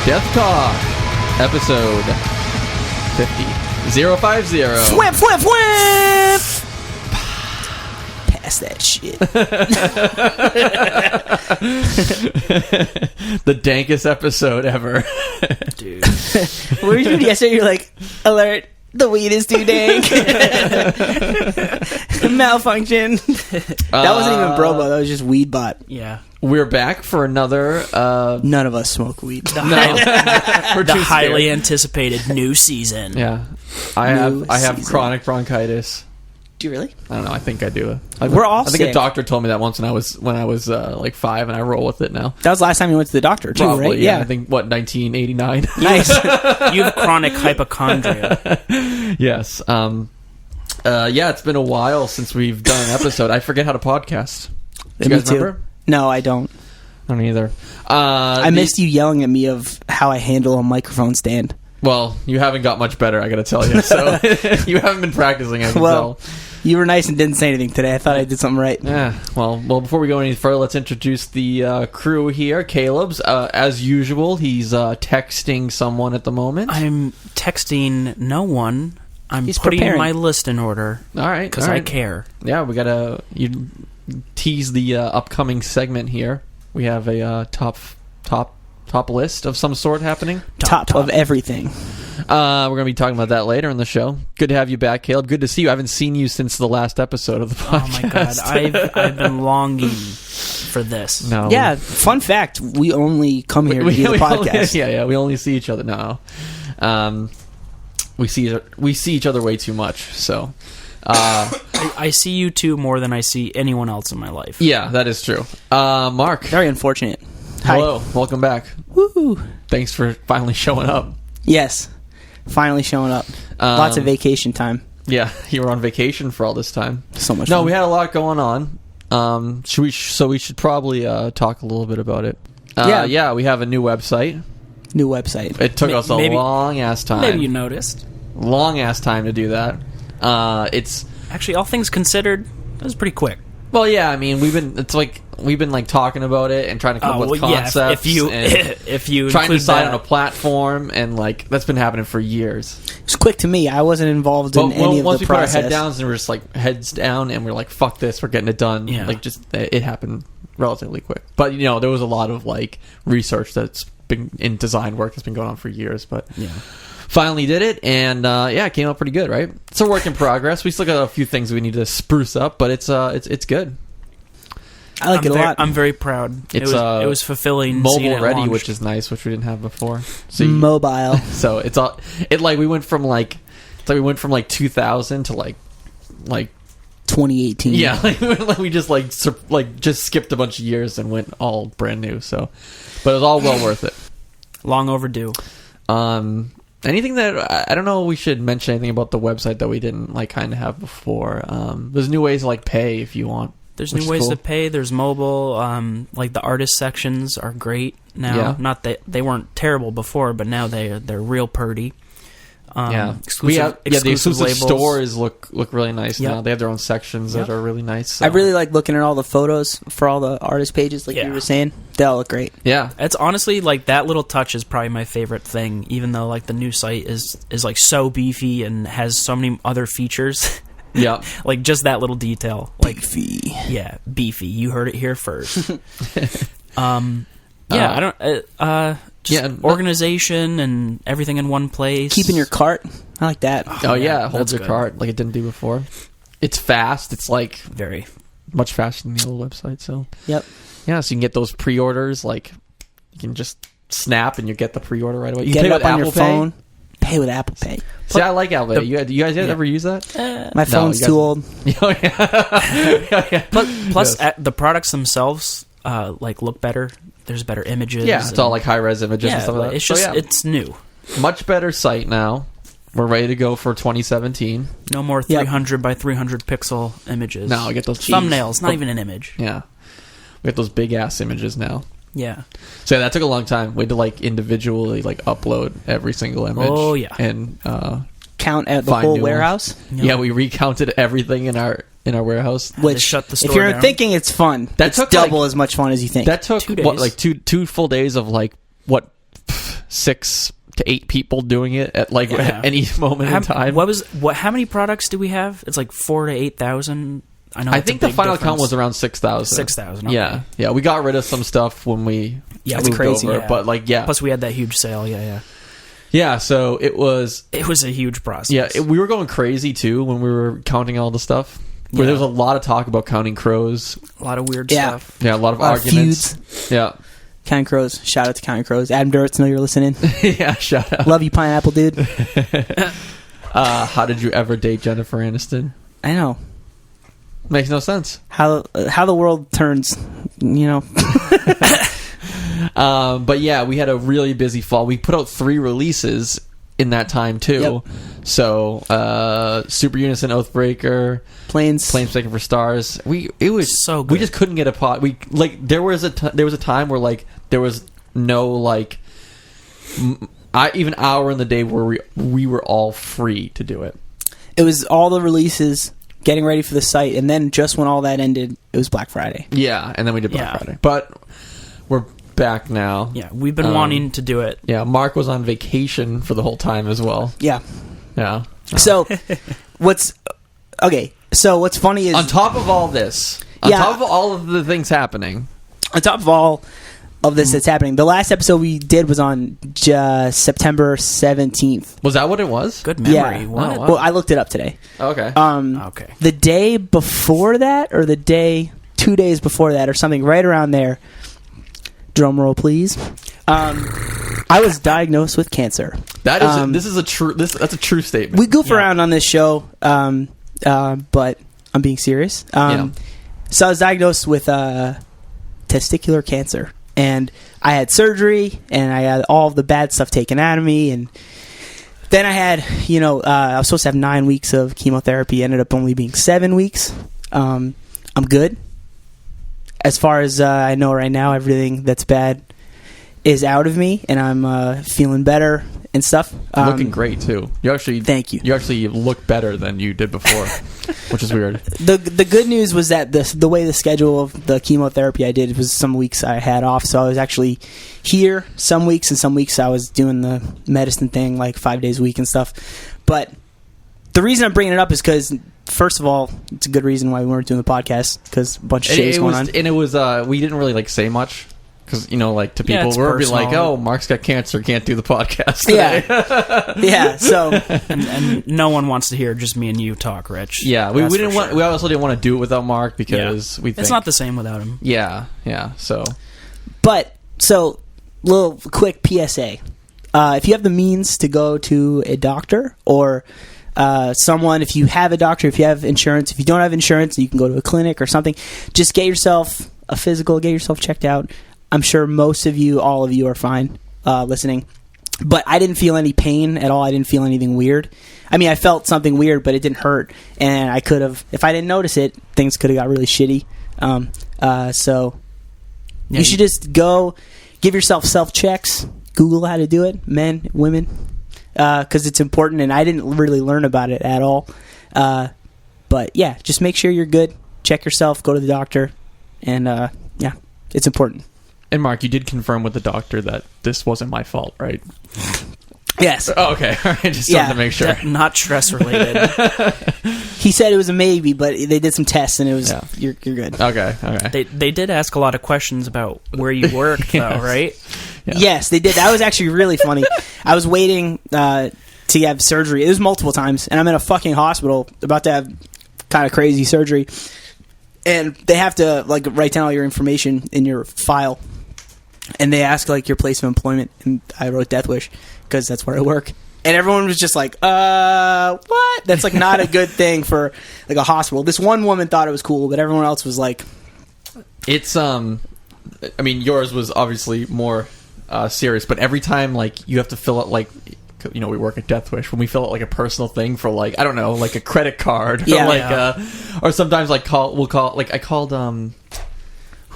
Death Talk, episode 50. 050. Whip, whip, whip! Pass that shit. The dankest episode ever. Dude. What were you doing yesterday? You're like, alert, the weed is too dank. Malfunction. That wasn't even Brobo, that was just Weedbot. Yeah. We're back for another... None of us smoke weed. The We're too highly scared. anticipated new season. Yeah. I have season. chronic bronchitis. Do you really? I don't know. I think I do. We're all I think a sick. doctor told me that once when I was like 5, and I roll with it now. That was the last time you went to the doctor, too, Probably, right? yeah. I think 1989. Nice. You have chronic hypochondria. Yes. Yeah, it's been a while since we've done an episode. I forget how to podcast. Do you Me guys too. remember? No, I don't. I don't either. I missed you yelling at me of how I handle a microphone stand. Well, you haven't got much better, I gotta tell you. So you haven't been practicing, I can Well, tell. you were nice and didn't say anything today. I thought I did something right. Yeah. Well, before we go any further, let's introduce the crew here. Caleb's, as usual, he's texting someone at the moment. I'm texting no one. I'm He's putting preparing. my list in order All right. because all I right. care. Yeah, we gotta you tease the upcoming segment here. We have a top list of some sort happening. Top of everything. We're gonna be talking about that later in the show. Good to have you back, Caleb. Good to see you. I haven't seen you since the last episode of the Oh podcast. my god, I've been longing for this. No. Yeah, fun fact, we only come here to do the we podcast. Only, we only see each other now. We see each other way too much. So, I see you two more than I see anyone else in my life. yeah, that is true. Mark, Very unfortunate. Hi. hello, welcome back. Woo. Thanks for finally showing up. Yes. Finally showing up. Lots of vacation time. Yeah, you were on vacation for all this time. So much No, fun. we had a lot going on. We should probably talk a little bit about it. Yeah, we have a new website. New website. It took us a maybe- long ass time. Maybe you noticed. Long ass time to do that. It's Actually, all things considered, it was pretty quick. well, yeah. I mean, we've been talking about it and trying to come up with concepts. and if you trying to include decide that, on a platform, and like that's been happening for years. It's quick to me. I wasn't involved But in any of once the we put our process. head down and we're just like heads down, and we're like, "Fuck this, we're getting it done." Yeah. Like, just it happened relatively quick. But there was a lot of like research that's been in design work that's been going on for years. But yeah. finally did it, and it came out pretty good. Right? It's a work in progress. We still got a few things we need to spruce up, but it's good. I like it a lot. I'm very proud. It's, it was fulfilling. seeing Mobile it ready, launched. which is nice, which we didn't have before. So Mobile. so it's all we went from like 2000 to like 2018. yeah, like we just just skipped a bunch of years and went all brand new. So, but it was all well worth it. long overdue. Anything that I don't know, we should mention anything about the website that we didn't like kind of have before. There's new ways to like pay if you want. There's which new is ways cool. to pay. There's mobile. Like the artist sections are great now. Yeah. Not that they weren't terrible before, but now they're real purty. Exclusive, the exclusive labels. stores look really nice Yep. now. They have their own sections that are really nice. So. I really like looking at all the photos for all the artist pages, like Yeah. you were saying. They all look great. yeah. It's honestly like that little touch is probably my favorite thing. Even though like the new site is like so beefy and has so many other features, Yeah. like just that little detail, like Beefy. yeah, beefy. You heard it here first. I don't. Just organization and everything in one place. Keeping your cart. I like that. Oh yeah, yeah, it holds that's your good. cart like it didn't do before. It's fast. It's like very. much faster than the old website. So Yep. yeah, so you can get those pre-orders. Like you can just snap and you get the pre-order right away. You Get can it pay up with on Apple your Pay. phone. Pay with Apple Pay. See, I like Apple Pay. You guys Yeah. ever use that? My phone's you too guys- old. Oh, yeah. Plus, Yes. the products themselves like look better. There's better images. Yeah, it's all like high-res images and yeah. stuff like that. It's So, just yeah, it's new. much better site now. We're ready to go for 2017. No more Yep. 300 by 300 pixel images. No, I get those thumbnails. Not Oh. even an image. Yeah, we get those big ass images now. Yeah. So yeah, that took a long time. We had to like individually like upload every single image. Oh, yeah. and Count at the Find whole new ones. warehouse. yeah, we recounted everything in our warehouse. Which, shut the if store you're down. thinking it's fun, That it's took, double as much fun as you think. That took 2 what, days. like two full days of like what 6 to 8 people doing it at like Yeah. any moment in time. How many products do we have? It's like 4,000 to 8,000. I know. I it's a think the big final difference. count was around 6,000. 6,000. Okay. Yeah. We got rid of some stuff when we Yeah, That's moved crazy. over, Yeah. but like Plus, we had that huge sale. Yeah. yeah. So it was It was a huge process. yeah. We were going crazy too when we were counting all the stuff. Where there was a lot of talk about counting crows. a lot of weird Yeah. stuff. Yeah, a lot of A lot of arguments. feuds. Yeah, Counting Crows. Shout out to Counting Crows. Adam Duritz, know you're listening. yeah. Shout out. Love you, Pineapple Dude. How did you ever date Jennifer Aniston? I know Makes no sense. how the world turns. You know. But yeah, we had a really busy fall. We put out 3 releases in that time too. Yep. So Super Unison, Oathbreaker, Planes. Planeswalker for Stars. It was So We good. just couldn't get a pot. We like there was a time where like there was no like even hour in the day where we were all free to do it. It was all the releases, getting ready for the site, and then just when all that ended, it was Black Friday. Yeah, and then we did Black Yeah. Friday. But we're back now. Yeah, we've been wanting to do it. Yeah, Mark was on vacation for the whole time as well. Yeah. Yeah. So, what's funny is On top of all this, on top of all of the things happening, on top of all of this that's happening, the last episode we did was on September 17th. was that what it was? Good memory. Yeah. What? Oh, wow. Well, I looked it up today. Okay. Okay. The day before that, or 2 days before that, or something right around there. Drum roll, please. I was diagnosed with cancer. That is that's a true statement. We goof Yeah. around on this show, but I'm being serious. Yeah. So I was diagnosed with testicular cancer, and I had surgery, and I had all of the bad stuff taken out of me, and then I had, I was supposed to have 9 weeks of chemotherapy. Ended up only being 7 weeks. I'm good. As far as I know right now, everything that's bad is out of me, and I'm feeling better and stuff. Looking great too. Thank you. You actually look better than you did before, which is weird. The good news was that the way the schedule of the chemotherapy I did was some weeks I had off, so I was actually here some weeks, and some weeks I was doing the medicine thing like 5 days a week and stuff. But the reason I'm bringing it up is because, first of all, it's a good reason why we weren't doing the podcast, because a bunch of shit was going on. And it was we didn't really like say much because like to Yeah, people it's we're be like, personal. oh, Mark's got cancer, can't do the podcast today. Yeah, so And no one wants to hear just me and you talk, Rich. Yeah, we That's didn't for want. sure. We also didn't want to do it without Mark because we think It's not the same without him. Yeah. So little quick PSA. If you have the means to go to a doctor or someone, if you have a doctor, if you have insurance, if you don't have insurance, you can go to a clinic or something. Just get yourself a physical, get yourself checked out. I'm sure most of you, all of you are fine listening. But I didn't feel any pain at all. I didn't feel anything weird. I mean, I felt something weird, but it didn't hurt. And I could have, if I didn't notice it, things could have got really shitty. So Yeah, you should just go give yourself self-checks. Google how to do it, men, women, because it's important, and I didn't really learn about it at all. But yeah, just make sure you're good. Check yourself, go to the doctor, and yeah, it's important. And Mark, you did confirm with the doctor that this wasn't my fault, right? Yes. Oh, okay. All right. Just Yeah. wanted to make sure. Not stress related. He said it was a maybe, but they did some tests, and it was, Yeah. you're good. Okay. They did ask a lot of questions about where you worked, though, right? Yeah. Yes, they did. That was actually really funny. I was waiting to have surgery. It was multiple times, and I'm in a fucking hospital about to have kind of crazy surgery. And they have to write down all your information in your file. And they ask your place of employment, and I wrote Death Wish because that's where I work. And everyone was just like, what? That's not a good thing for a hospital. This one woman thought it was cool, but everyone else was like, It's I mean, yours was obviously more serious, but every time you have to fill out we work at Death Wish, when we fill out a personal thing for I don't know, a credit card, Yeah. or sometimes I called who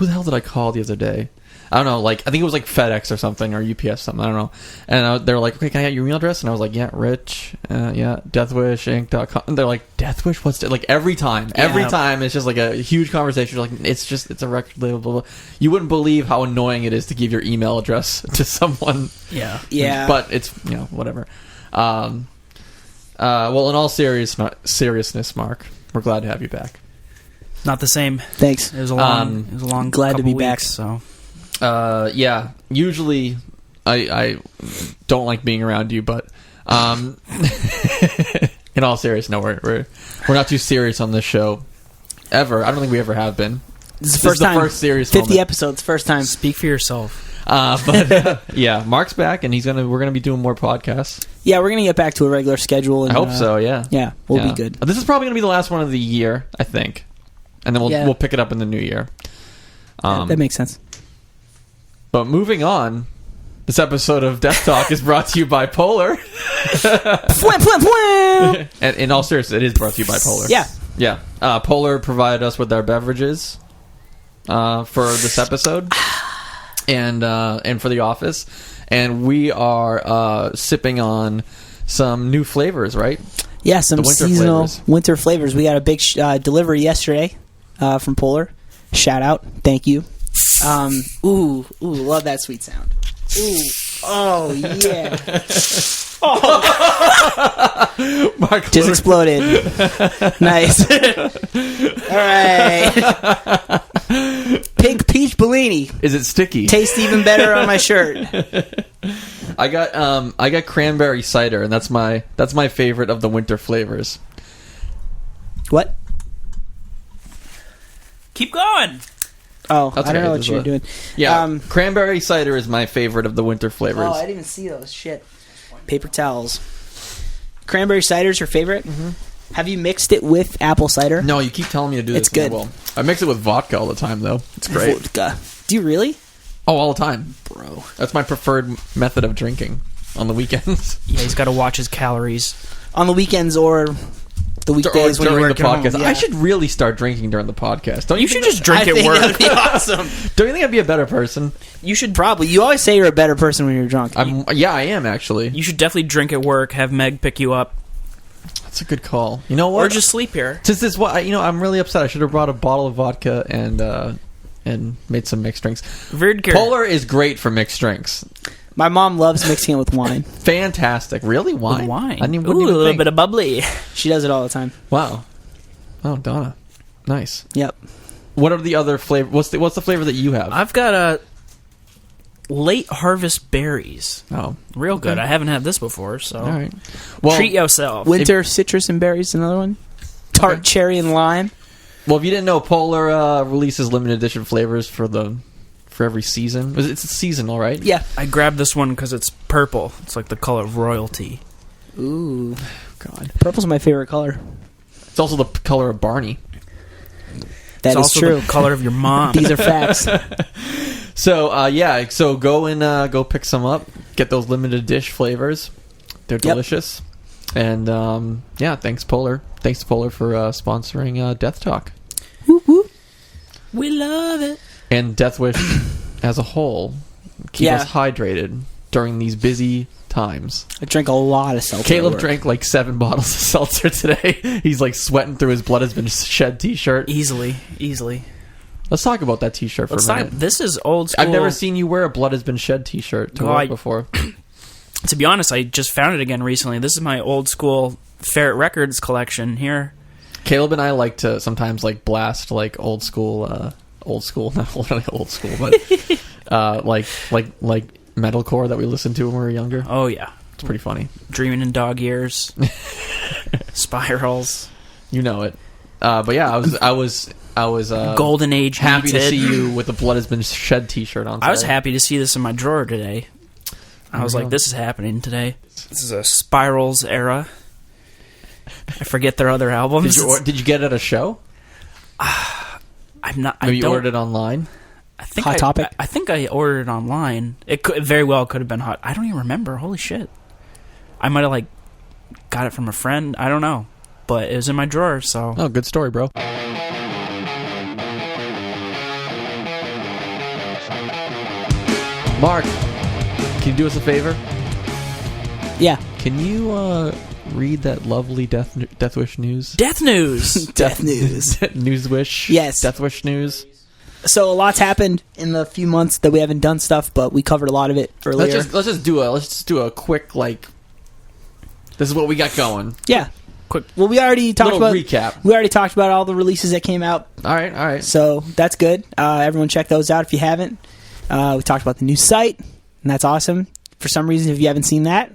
the hell did I call the other day? I don't know, like I think it was like FedEx or something or UPS something. I don't know. And they were like, "Okay, can I get your email address?" And I was like, "Yeah, Rich, yeah, DeathWishInc.com." And they're like, "Deathwish, what's like every time it's just like a huge conversation. Like it's a record label. Blah, blah. You wouldn't believe how annoying it is to give your email address to someone. Yeah. But it's whatever. Well, in all seriousness, Mark, we're glad to have you back. Not the same. Thanks. It was a long. Glad to be couple back. weeks, So. Yeah. Usually, I don't like being around you, but in all seriousness, no, we're not too serious on this show ever. I don't think we ever have been. This is the first time. First serious 50 moment. episodes, first time. Speak for yourself. But yeah, Mark's back, and we're gonna be doing more podcasts. Yeah, we're gonna get back to a regular schedule. And, I hope so. Yeah. Yeah, we'll be good. This is probably gonna be the last one of the year, I think, and then we'll pick it up in the new year. That makes sense. But moving on, this episode of Death Talk is brought to you by Polar. And in all seriousness, it is brought to you by Polar. Yeah. Yeah. Polar provided us with our beverages for this episode and for the office. And we are sipping on some new flavors, right? Yeah, some The winter seasonal flavors. winter flavors. We got a big delivery yesterday from Polar. Shout out. Thank you. Ooh, love that sweet sound. Ooh, oh, yeah. Mark Just exploded. Nice. All right. Pink peach Bellini. Is it sticky? Tastes even better on my shirt. I got cranberry cider, and that's my favorite of the winter flavors. What? Keep going. Oh, That's I don't okay, know this what is you're what- doing. Yeah, cranberry cider is my favorite of the winter flavors. Oh, I didn't even see those. Shit. Paper towels. Cranberry cider's your favorite? Mm-hmm. Have you mixed it with apple cider? No, you keep telling me to do this. It's good. Well, I mix it with vodka all the time, though. It's great. Vodka. Do you really? Oh, all the time, bro. That's my preferred method of drinking on the weekends. Yeah, he's got to watch his calories. On the weekends or the weekdays when you during work the at home. podcast. Yeah. I should really start drinking during the podcast. Don't you? You should think just drink I at think work. that'd be awesome. Don't you think I'd be a better person? You should Probably. You always say you're a better person when you're drunk. Yeah, I am actually. You should definitely drink at work. Have Meg pick you up, That's a good call. You know what? or just sleep here. Since this, I'm really upset. I should have brought a bottle of vodka and made some mixed drinks. Verdker. Polar is great for mixed drinks. My mom loves mixing it with wine. Fantastic. Really, wine? With wine. I didn't, Ooh, wouldn't a even little think. bit of bubbly. She does it all the time. Wow. Oh, Donna. Nice. Yep. What are the other flavor? What's the flavor that you have? I've got a late harvest berries. Oh, Real good. Okay. I haven't had this before, so all right. Well, treat yourself. Winter citrus and berries, another one. Tart Okay. cherry and lime. well, if you didn't know, Polar releases limited edition flavors for every season. It's seasonal, right? Yeah. I grabbed this one because it's purple. It's like the color of royalty. Ooh. God. Purple's my favorite color. It's also the color of Barney. That It's is also true. the color of your mom. These are facts. So yeah, so go and go pick some up. Get those limited dish flavors. They're Yep. delicious. And yeah, thanks Polar. Thanks to Polar for sponsoring Death Talk Whoop, whoop. We love it. and Death Wish as a whole. Keep Yeah. us hydrated during these busy times. I drink a lot of seltzer. Caleb at work. drank like 7 bottles of seltzer today. He's like sweating through his blood has been shed t-shirt. Easily. Let's talk about that t-shirt for Let's a minute. talk. This is old school. I've never seen you wear a blood has been shed t-shirt to Well, work I- before. To be honest, I just found it again recently. This is my old school Ferret Records collection here. Caleb and I like to sometimes like blast like old school, not really old school, but like metalcore that we listened to when we were younger. Oh yeah, It's pretty funny. Dreaming in Dog Ears, Spirals, You know it. But yeah, I was Golden Age. happy to Heated. see you with the blood has been shed t-shirt on. I was today. happy to see this in my drawer today. I was There we like, go. this is happening today. This is a Spirals era. I forget their other albums. Did you get it at a show? I'm not. Maybe I you don't. ordered it online. I think Hot Topic? I think I ordered it online. It could very well could have been hot. I don't even remember. Holy shit! I might have like got it from a friend. I don't know, but it was in my drawer. So Oh, good story, bro. Mark, can you do us a favor? Yeah. Can you read that lovely Death Wish news? Death news. Death news. News Wish. Yes. Death Wish news. So a lot's happened in the few months that we haven't done stuff, but we covered a lot of it earlier. Let's just do a quick like. This is what we got going. Yeah. Quick. Well, we already talked Little about recap. We already talked about all the releases that came out, All right. so that's good. Everyone check those out if you haven't. We talked about the new site, and that's awesome. For some reason, if you haven't seen that,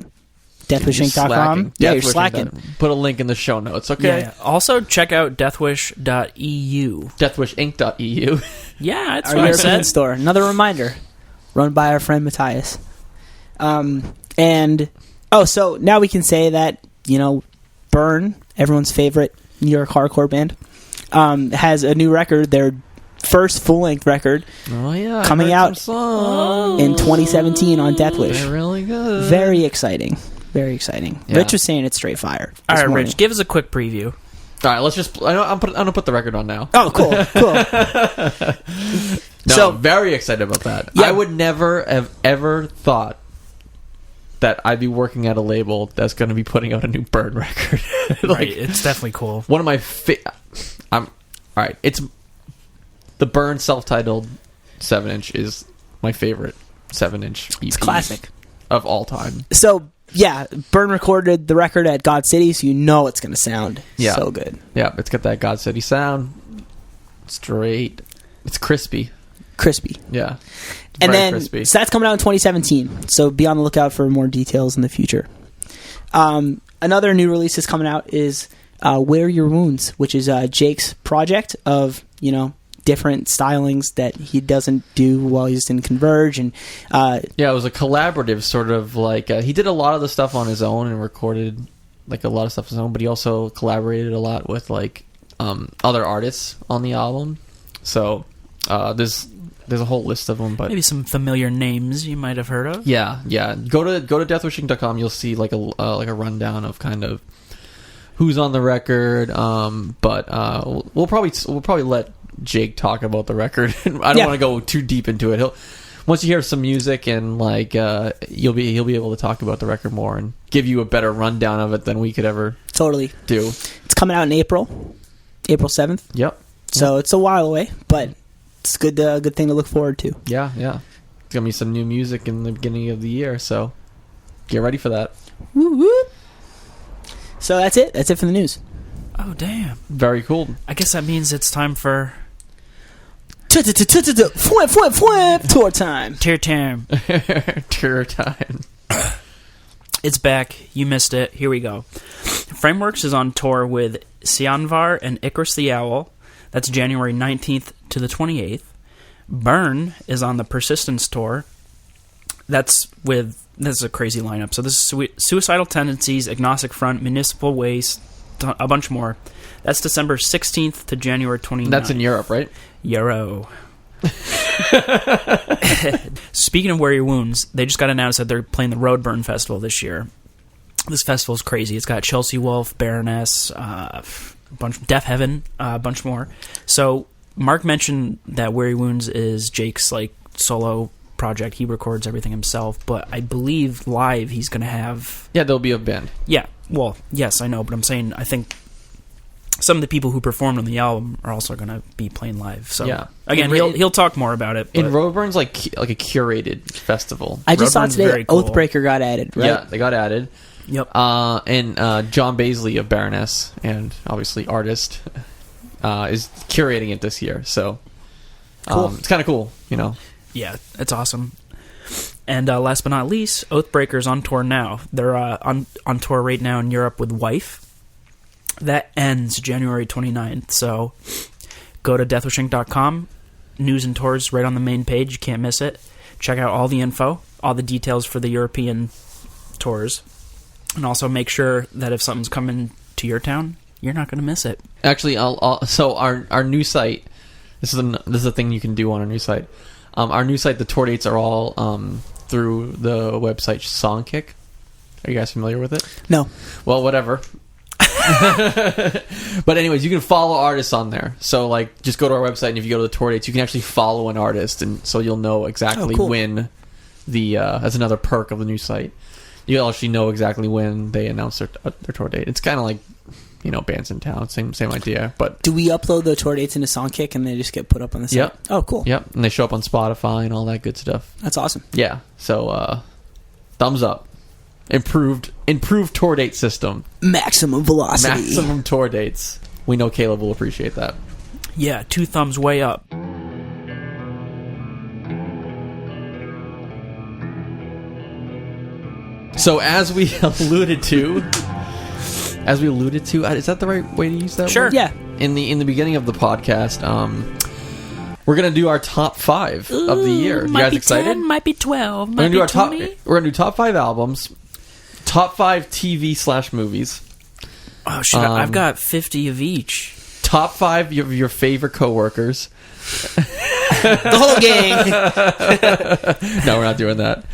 deathwishinc.com. Yeah, you're slacking. Put a link in the show notes, okay? Yeah. Also, check out deathwish.eu. Deathwishinc.eu. Yeah, that's Our what I European said. store. Another reminder, run by our friend Matthias. So now we can say that, Burn, everyone's favorite New York hardcore band, has a new record, their first full-length record, Oh yeah, Coming I heard out some songs. in 2017 on Deathwish. They're really good. Very exciting. Very exciting. Yeah. Rich was saying it's straight fire. All this right, morning. Rich, give us a quick preview. All right, let's just. I'm gonna put the record on now. Oh, cool. No, So- very excited about that. Yeah. I would never have ever thought that I'd be working at a label that's going to be putting out a new Burn record. Right, it's definitely cool. One of my all right. It's the Burn self-titled 7-inch is my favorite 7-inch EP It's classic. of all time. So, yeah, Burn recorded the record at God City, so you know it's going to sound so good. Yeah, it's got that God City sound. Straight. It's crispy. Crispy. Yeah. And Very then, crispy. so that's coming out in 2017. So be on the lookout for more details in the future. Another new release that's coming out is Wear Your Wounds, which is Jake's project of, different stylings that he doesn't do while he's in Converge. And Yeah, it was a collaborative sort of like he did a lot of the stuff on his own and recorded like a lot of stuff on his own, but he also collaborated a lot with like other artists on the album. So there's a whole list of them, but Maybe some familiar names you might have heard of. yeah. Go to deathwishing.com. You'll see like a rundown of kind of who's on the record. But we'll probably let Jake talk about the record. I don't want to go too deep into it. Once you hear some music and like he'll be able to talk about the record more and give you a better rundown of it than we could ever totally. do. It's coming out in April 7th. Yep. So it's a while away, but it's a good thing to look forward to. Yeah. It's gonna be some new music in the beginning of the year, so get ready for that. Woo woo. So that's it. That's it for the news. Oh, damn. Very cool. I guess that means it's time for Tour time. Tear Time. Tour time. It's back. You missed it. Here we go. Frameworks is on tour with Sianvar and Icarus the Owl. That's January 19th to the 28th. Burn is on the Persistence tour. This is a crazy lineup. So this is Suicidal Tendencies, Agnostic Front, Municipal Waste, a bunch more. That's December 16th to January 29th. That's in Europe, right? Euro. Speaking of Wear Your Wounds, they just got announced that they're playing the Roadburn Festival this year. This festival is crazy. It's got Chelsea Wolfe, Baroness, Deaf Heaven, a bunch more. So Mark mentioned that Wear Your Wounds is Jake's like solo project. He records everything himself, but I believe live he's going to have... Yeah, there'll be a band. Yeah, well, yes, I know, but I'm saying I think some of the people who performed on the album are also going to be playing live. So Yeah. again, he'll talk more about it. In but- Roadburn's like a curated festival. I just saw Roadburn's today very cool. Oathbreaker got added, right? Yeah, they got added. Yep. And John Baisley of Baroness and obviously artist is curating it this year. So Cool. it's kind of cool, Yeah, it's awesome. And last but not least, Oathbreaker's on tour now. They're on tour right now in Europe with Wife. That ends January 29th. So go to deathwishinc.com. News and tours right on the main page. You can't miss it. Check out all the info, all the details for the European tours. And also make sure that if something's coming to your town, you're not going to miss it. Actually, so our new site. This is a thing you can do on our new site. Our new site, the tour dates are all through the website Songkick. Are you guys familiar with it? No. Well, whatever. But anyways, you can follow artists on there. So like, just go to our website, and if you go to the tour dates, you can actually follow an artist, and so you'll know exactly Oh, cool. when the as another perk of the new site. You actually know exactly when they announce their tour date. It's kind of like, bands in town, same idea. But do we upload the tour dates into Songkick and they just get put up on the site? Yep. Oh, cool. Yep, and they show up on Spotify and all that good stuff. That's awesome. Yeah, so thumbs up. Improved tour date system. Maximum velocity. Maximum tour dates. We know Caleb will appreciate that. Yeah, 2 thumbs way up. So as we alluded to, is that the right way to use that Sure. word? Yeah. In the beginning of the podcast, we're gonna do our top 5 of the year. You might guys be excited? 10, might be 12, We're might gonna do be our 20. We're gonna do top 5 albums, top 5 TV/movies, Oh, shit, I've got 50 of each. top 5 of your favorite coworkers. The whole gang. No, we're not doing that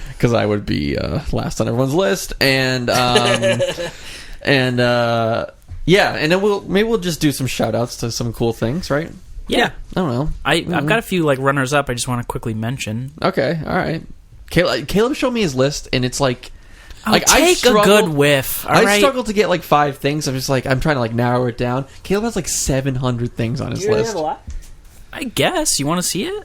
because I would be last on everyone's list, and and then we'll just do some shout outs to some cool things, right? Yeah. I don't know. I've got a few runners up I just want to quickly mention. Okay, all right. Caleb showed me his list, and it's like I Take a good whiff. All I right? struggle to get 5 things. I'm just I'm trying to narrow it down. Caleb has 700 things on his list. I guess. You want to see it?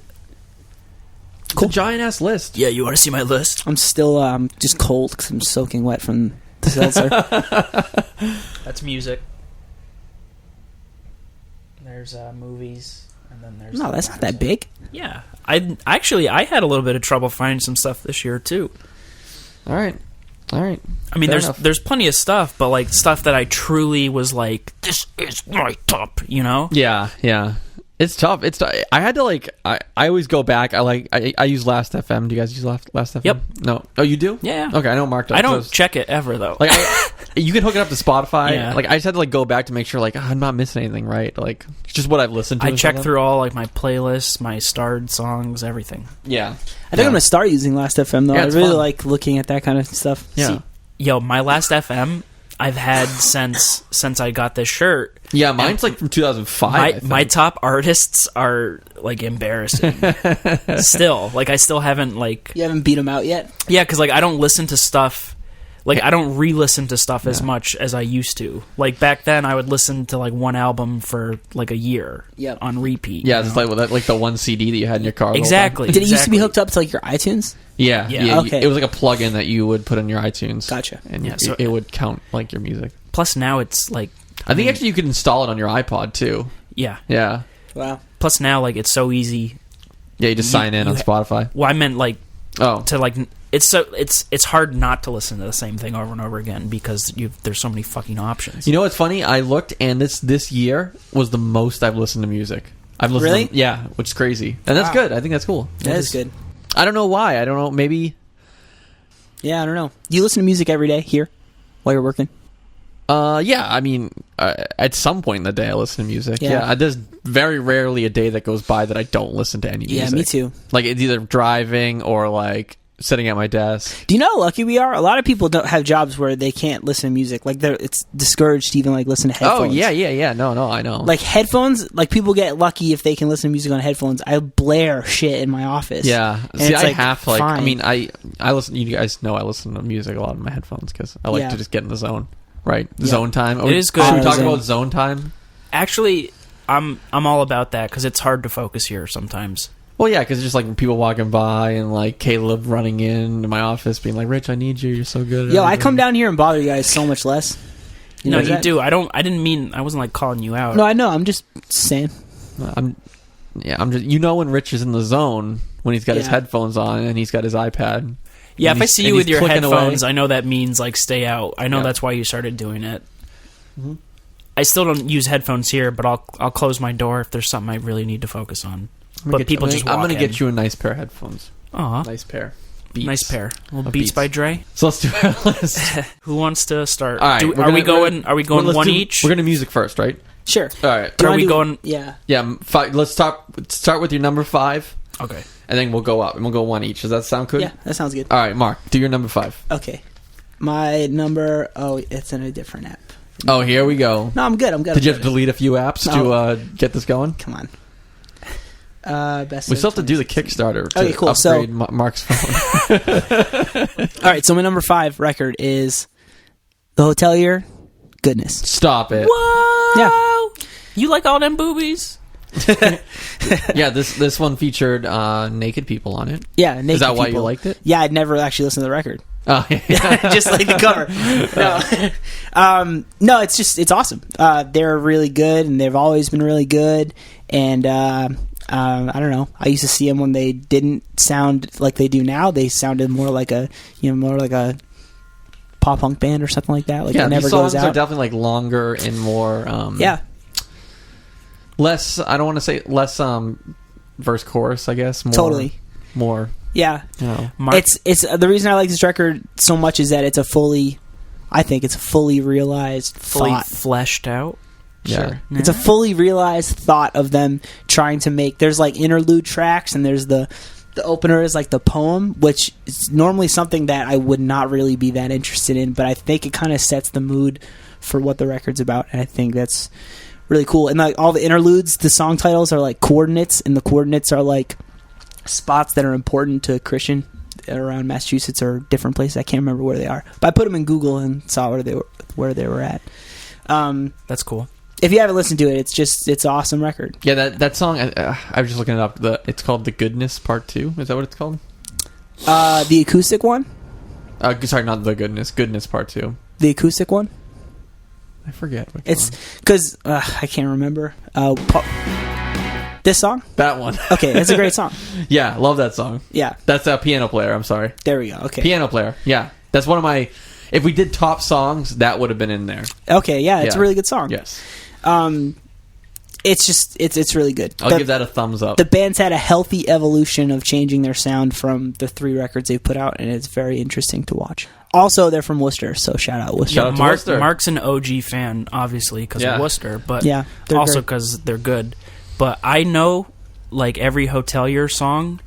It's a giant ass list. Yeah, you want to see my list? I'm still just cold because I'm soaking wet from the seltzer. That's music. There's movies, and then there's... No, that's not that big. Yeah. I had a little bit of trouble finding some stuff this year, too. All right. I mean, Fair enough. there's plenty of stuff, but stuff that I truly was this is my top, Yeah. It's tough. I had to I always go back. I use Last FM. Do you guys use Last FM? Yep. No. Oh, you do? Yeah. Okay, I know Mark does. I don't check it ever, though. You can hook it up to Spotify. Yeah. I just had to go back to make sure I'm not missing anything, right? It's just what I've listened to. I and check stuff. through all my playlists, my starred songs, everything. Yeah. I think I'm gonna start using Last.fm though. Yeah, I it's really fun. like looking at that kind of stuff. Yeah. Yo, my Last FM I've had since I got this shirt. Yeah, mine's from 2005. I think. My top artists are embarrassing. Still, I still haven't You haven't beat them out yet. yeah, because I don't listen to stuff. I don't re-listen to stuff as much as I used to. Back then, I would listen to one album for a year Yep. on repeat. Yeah, it's like the one CD that you had in your car. the whole time. Exactly. Did it used to be exactly. hooked up to your iTunes? Yeah, Yeah. yeah. Okay. It was like a plug-in that you would put in your iTunes. Gotcha. And Yeah, so- it would count your music. Plus now it's I think actually you could install it on your iPod too. yeah. Yeah. Wow. Plus now it's so easy. Yeah, you just sign in you on Spotify. Well, I meant Oh. to it's hard not to listen to the same thing over and over again because there's so many fucking options. You know what's funny? I looked, and this year was the most I've listened to music. I've listened Really? yeah, which is crazy. And that's Wow. good. I think that's cool. That is good. I don't know why. I don't know. Maybe... Yeah, I don't know. Do you listen to music every day here while you're working? Yeah, I mean, at some point in the day I listen to music. Yeah. Yeah, there's very rarely a day that goes by that I don't listen to any music. Yeah, me too. It's either driving or sitting at my desk. Do you know how lucky we are? A lot of people don't have jobs where they can't listen to music. It's discouraged to even listen to headphones. Oh, yeah. No, I know. Headphones, people get lucky if they can listen to music on headphones. I blare shit in my office. Yeah. And See, it's I have to, I fine. mean, I listen, you guys know I listen to music a lot in my headphones because I like Yeah. to just get in the zone, right? Yeah. Zone time. It is good. Should we talk Zone. about zone time? Actually, I'm all about that because it's hard to focus here sometimes. Well, yeah, because just people walking by and Caleb running in my office being like, Rich, I need you. You're so good. at Yo, I everything." come down here and bother you guys so much less. No, know you that? do. I wasn't calling you out. No, I know. I'm just saying. I'm just when Rich is in the zone when he's got his Yeah. headphones on and he's got his iPad. Yeah, And if I he's- see and you he's with your clicking headphones, away. I know that means stay out. I know Yeah. that's why you started doing it. Mm-hmm. I still don't use headphones here, but I'll close my door if there's something I really need to focus on. But people just walk I'm gonna in. get you a nice pair of headphones. Aw, Nice pair. Beats. nice pair. Well, Of Beats Beats. by Dre. So let's do our list. Who wants to start? All right, Are we going let's one do- each? We're gonna music first, right? Sure. All right. Do you Are wanna we do- going- Yeah. Yeah. Let's start with your number 5, Okay. and then we'll go up, and we'll go one each. Does that sound good? Yeah, that sounds good. All right, Mark, do your number 5. Okay. My number... Oh, it's in a different app. Oh, here we go. No, I'm good. Did you have to delete a few apps No. to get this going? Come on. Best We of still have to do the 2016. Kickstarter to Okay, cool. So- upgrade Mark's phone. All right, so my number 5 record is The Hotelier. Goodness. Stop it. Whoa! Yeah. You like all them boobies? Yeah, this one featured naked people on it. Yeah, naked Is that why you people. liked it? Yeah, I'd never actually listened to the record. Oh, yeah. Just like the cover. No, no, it's awesome. They're really good, and they've always been really good. And I don't know. I used to see them when they didn't sound like they do now. They sounded more like a pop punk band or something like that. Like Yeah, it never these songs goes are out. definitely like longer and more. Yeah, Less. I don't want to say less. Verse chorus. I guess. More, totally. More. Yeah, You know. Mark, it's the reason I like this record so much is that it's a fully realized fully thought. fleshed out. Yeah. Sure. It's a fully realized thought of them trying to make. There's like interlude tracks, and there's the opener is like the poem, which is normally something that I would not really be that interested in, but I think it kind of sets the mood for what the record's about, and I think that's really cool. And like all the interludes, the song titles are like coordinates, and the coordinates are like spots that are important to Christian around Massachusetts or different places. I can't remember where they are, but I put them in Google and saw where they were at. That's cool. If you haven't listened to it, it's an awesome record. Yeah, that song. I was just looking it up. It's called "The Goodness Part 2." Is that what it's called? The acoustic one, Sorry, not "The Goodness." "Goodness Part 2." the acoustic one. I forget. Which It's one. because I can't remember. This song? That one. Okay, it's a great song. Yeah, love that song. Yeah, That's a piano player. I'm sorry, there we go. Okay, piano player. Yeah, that's one of my. If we did top songs, that would have been in there. okay, yeah, it's Yeah. a really good song. Yes, It's just it's really good. I'll give that a thumbs up. The band's had a healthy evolution of changing their sound from the 3 records they've put out, and it's very interesting to watch. Also, they're from Worcester, so shout out Worcester. Shout out to Worcester. Mark's an OG fan, obviously, because Yeah. of Worcester, but Yeah, they're also great. because they're good. But I know, like, every Hotelier song.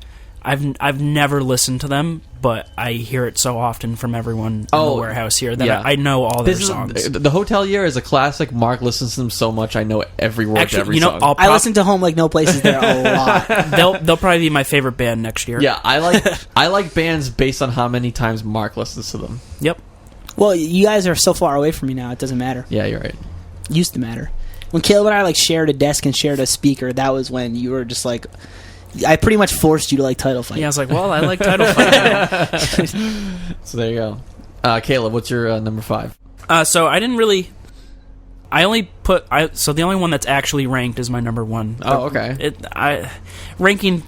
I've never listened to them, but I hear it so often from everyone in the warehouse here that yeah. I know all their This is songs. the Hotelier is a classic. Mark listens to them so much. I know every word to Actually, every you know, song. I listen to Home Like No Place Is There a lot. they'll probably be my favorite band next year. Yeah, I like bands based on how many times Mark listens to them. Yep. Well, you guys are so far away from me now; it doesn't matter. Yeah, you're right. Used to matter. When Caleb and I like shared a desk and shared a speaker, that was when you were just like, I pretty much forced you to like Title Fight. Yeah, I was like, well, I like Title Fight. So there you go. Caleb, what's your number 5? So I didn't really. I only put. So the only one that's actually ranked is my number 1. Oh, okay. Ranking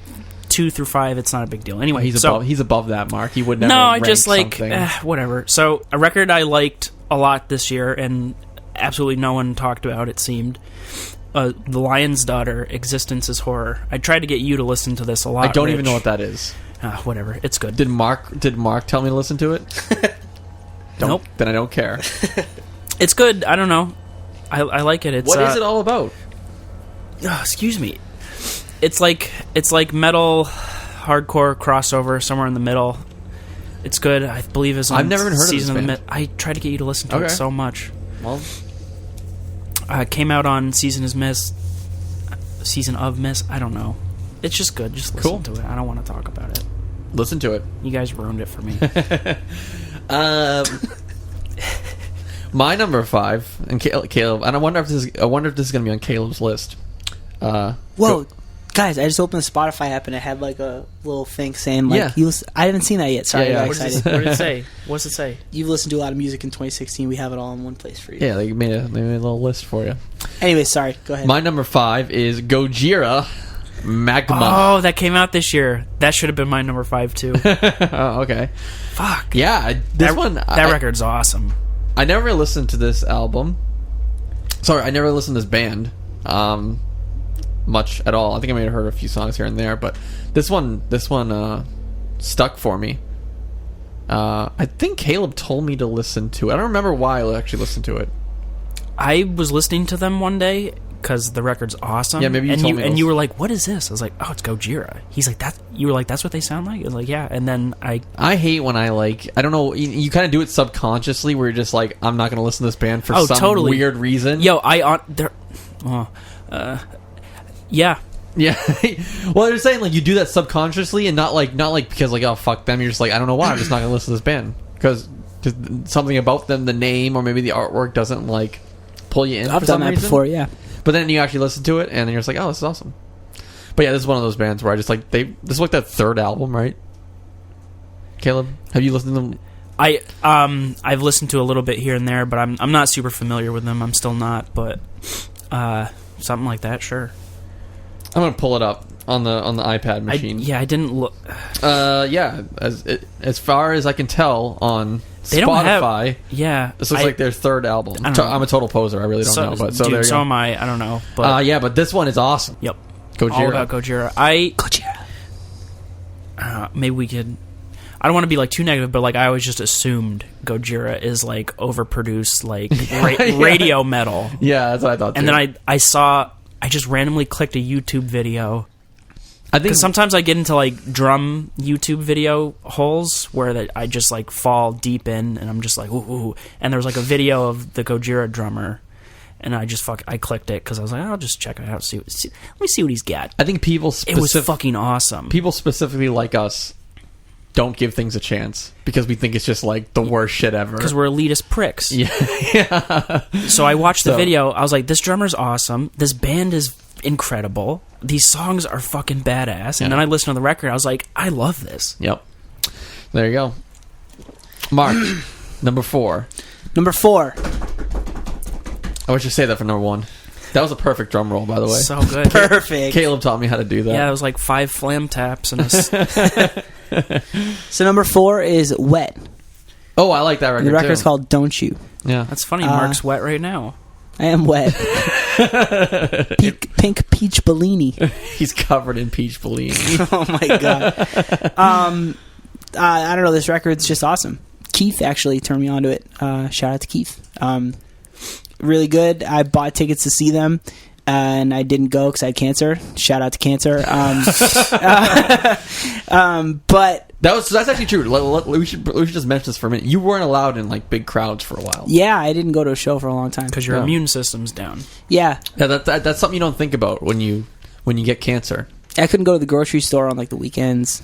2 through 5, it's not a big deal. Anyway, He's above that mark. He would never. No, I rank just like something. whatever. So a record I liked a lot this year, and absolutely no one talked about. It seemed The Lion's Daughter, "Existence is Horror." I tried to get you to listen to this a lot. I don't even Rich. know what that is. Whatever, it's good. Did Mark tell me to listen to it? Nope, Then I don't care. it's good. I don't know. I like it. It's What is it all about? excuse me. It's like metal, hardcore crossover, somewhere in the middle. It's good. I believe it's on I've never even heard of Season this the band. I tried to get you to listen to Okay. it so much. Well, Came out on Season of Mist. I don't know. It's just good. Just listen Cool. to it. I don't want to talk about it. listen to it. You guys ruined it for me. My number 5, and Caleb, and I wonder if this is going to be on Caleb's list. Whoa, guys! I just opened the Spotify app and it had like a little thing saying like, Yeah. I haven't seen that yet. Sorry, Yeah, yeah. I got What excited. did it say? What's it say? You've listened to a lot of music in 2016. We have it all in one place for you. Yeah, they made a little list for you. Anyway, sorry. Go ahead. My number 5 is Gojira, Magma. Oh, that came out this year. That should have been my number 5 too. Oh, okay. Fuck. Yeah, That record's awesome. I never listened to this album. Sorry, I never listened to this band much at all. I think I may have heard a few songs here and there, but this one stuck for me. I think Caleb told me to listen to it. I don't remember why I actually listened to it. I was listening to them one day because the record's awesome. Yeah, maybe you and told me and those. you were like, "What is this?" I was like, "Oh, it's Gojira." He's like, "That." You were like, "That's what they sound like." I was like, "Yeah." And then I hate when I don't know, you kind of do it subconsciously where you're just like, I'm not going to listen to this band for some totally weird reason. yeah, Yeah. Well, they're saying like you do that subconsciously and not like because like oh fuck them. You're just like I don't know why. I'm just not gonna listen to this band because something about them, the name or maybe the artwork doesn't like pull you in. I've for done some that reason. before, yeah. But then you actually listen to it and then you're just like oh this is awesome. But yeah, this is one of those bands where I just like this is like that third album, right? Caleb, have you listened to them? I've listened to a little bit here and there, but I'm not super familiar with them. I'm still not, but something like that, sure. I'm gonna pull it up on the iPad machine. I didn't look. Yeah, as far as I can tell on They don't Spotify, Yeah, this is like their third album. I don't know. I'm a total poser. I really don't know, but so dude, there you so go. am I. I don't know, but Yeah, but this one is awesome. yep, Gojira. all about Gojira. Gojira. Maybe we could. I don't want to be like too negative, but like I always just assumed Gojira is like overproduced, like radio metal. Yeah, that's what I thought. And too. then I just randomly clicked a YouTube video. I think Because sometimes I get into like drum YouTube video holes where I just like fall deep in, and I'm just like, ooh. And there was like a video of the Gojira drummer, and I clicked it because I was like, I'll just check it out. Let me see what he's got. I think people It was fucking awesome. people specifically like us don't give things a chance because we think it's just like the worst shit ever. Because we're elitist pricks. Yeah. So I watched the So- video. I was like, this drummer's awesome. This band is incredible. These songs are fucking badass. And Yeah. then I listened to the record. I was like, I love this. Yep. There you go. Mark, number 4. Number 4. I wish you say that for number 1. That was a perfect drum roll, by the way. So good. Perfect. Caleb taught me how to do that. Yeah, it was like 5 flam taps and So number 4 is Wet. Oh, I like that record. The record's too. called Don't You. Yeah. that's funny. Mark's wet right now. I am wet. Pink peach Bellini. He's covered in peach Bellini. Oh my god. I don't know. This record's just awesome. Keith actually turned me onto it. Shout out to Keith. Really good. I bought tickets to see them, and I didn't go because I had cancer. Shout out to cancer. But That's actually true. We should just mention this for a minute. You weren't allowed in like big crowds for a while. yeah, I didn't go to a show for a long time. Because your Yeah. immune system's down. Yeah, Yeah, that's something you don't think about when you get cancer. I couldn't go to the grocery store on like the weekends.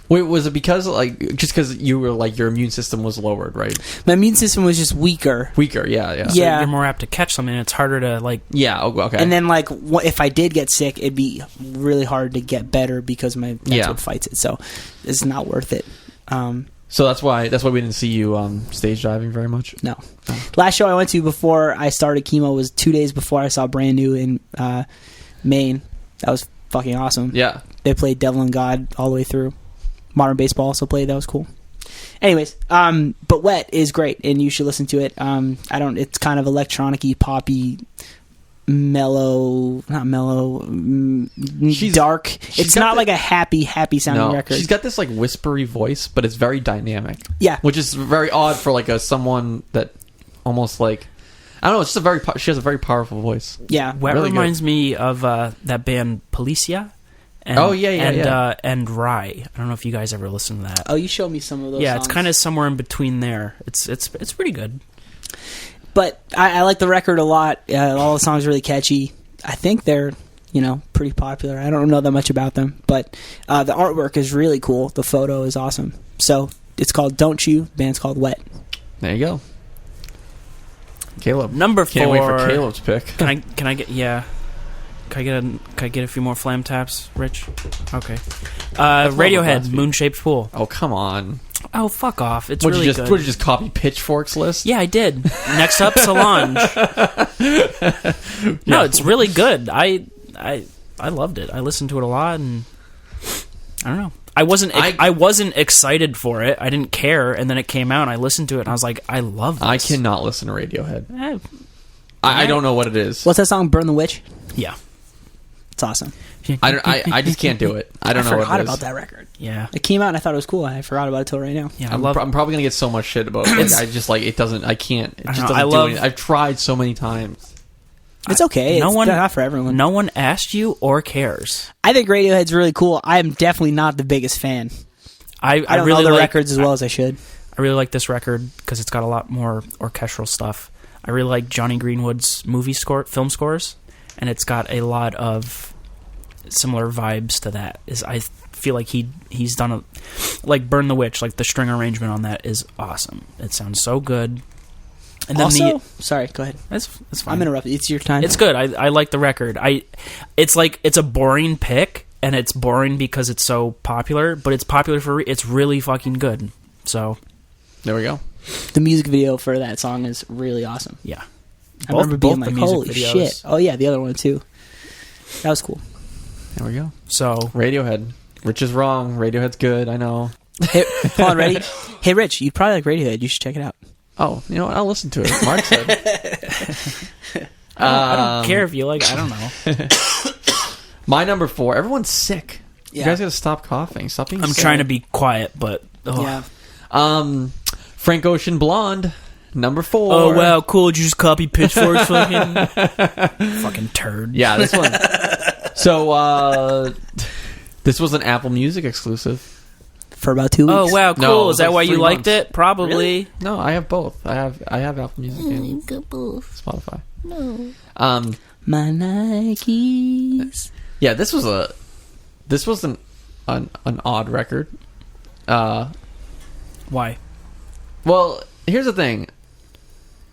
Wait, was it because like just because you were like your immune system was lowered, right? My immune system was just weaker. Weaker, yeah. So Yeah. you're more apt to catch something. It's harder to like. Yeah. Oh, okay. And then, like, if I did get sick, it'd be really hard to get better because that's Yeah. what fights it. So it's not worth it. So that's why we didn't see you stage diving very much. No. Last show I went to before I started chemo was 2 days before I saw Brand New in Maine. That was fucking awesome. Yeah. They played Devil and God all the way through. Modern Baseball also played. That was cool. Anyways, but Wet is great, and you should listen to it. It's kind of electronic-y, poppy, mellow, not mellow, dark. she's It's got not the- like a happy sounding No, record. she's got this like whispery voice, but it's very dynamic. Yeah. Which is very odd for like someone that almost like I don't know. It's just she has a very powerful voice. Yeah. Wet Really good. reminds me of that band Policia. And, Oh, yeah. And Rye. I don't know if you guys ever listened to that. Oh, you showed me some of those yeah, songs. it's kind of somewhere in between there. It's pretty good. But I like the record a lot. All the songs are really catchy. I think they're, pretty popular. I don't know that much about them. But the artwork is really cool. The photo is awesome. So it's called Don't You. The band's called Wet. There you go. Caleb. Number 4. Can't wait for Caleb's pick. Can I get Can I get a few more flam taps, Rich? Okay. Radiohead, Blast Moon Shaped Pool. Oh, come on. Oh, fuck off! It's Would really you good. just copy Pitchfork's list? Yeah, I did. Next up, Solange. No, it's really good. I loved it. I listened to it a lot, and I don't know. I wasn't excited for it. I didn't care, and then it came out, and I listened to it, and I was like, I love this. I cannot listen to Radiohead. Eh, I don't know what it is. What's that song? Burn the Witch? yeah. It's awesome. I just can't do it. I don't know what forgot it is. about that record. Yeah. It came out and I thought it was cool. I forgot about it till right now. Yeah, I I'm love probably gonna get so much shit about it. Like, I just like it doesn't. I can't. It I just know, doesn't I do love- anything. I've tried so many times. It's okay. No It's one- not for everyone. No one asked you or cares. I think Radiohead's really cool. I am definitely not the biggest fan. I don't really know the like, records as well as I should. I really like this record because it's got a lot more orchestral stuff. I really like Johnny Greenwood's film scores, and it's got a lot of similar vibes to that. Is I feel like he's done a like Burn the Witch, like the string arrangement on that is awesome. It sounds so good. And then Also, sorry, go ahead. that's fine. I'm interrupting. It's your time. It's good. I like the record. It's like it's a boring pick, and it's boring because it's so popular. But it's popular for it's really fucking good. So There we go. The music video for that song is really awesome. yeah, I remember being both like, the music "Holy videos. shit!" Oh yeah, the other one too. That was cool. There we go. So Radiohead. Rich is wrong. Radiohead's good. I know. Hey, hold on, ready? Hey, Rich, you'd probably like Radiohead. You should check it out. Oh, you know what? I'll listen to it. Mark said. I don't care if you like. I don't know. My number 4. Everyone's sick. You Yeah. guys got to stop coughing. Stop being I'm sick. trying to be quiet, but Yeah. Frank Ocean, Blonde. Number 4. Oh wow, cool! Did you just copy Pitchfork's fucking turd? Yeah, this one. So, this was an Apple Music exclusive. For about 2 weeks. Oh wow, cool! No, it was Is that like why you 3 liked months. it? Probably. Really? No, I have both. I have Apple Music and Spotify. No. My Nikes. Yeah, this was an odd record. Why? Well, here's the thing.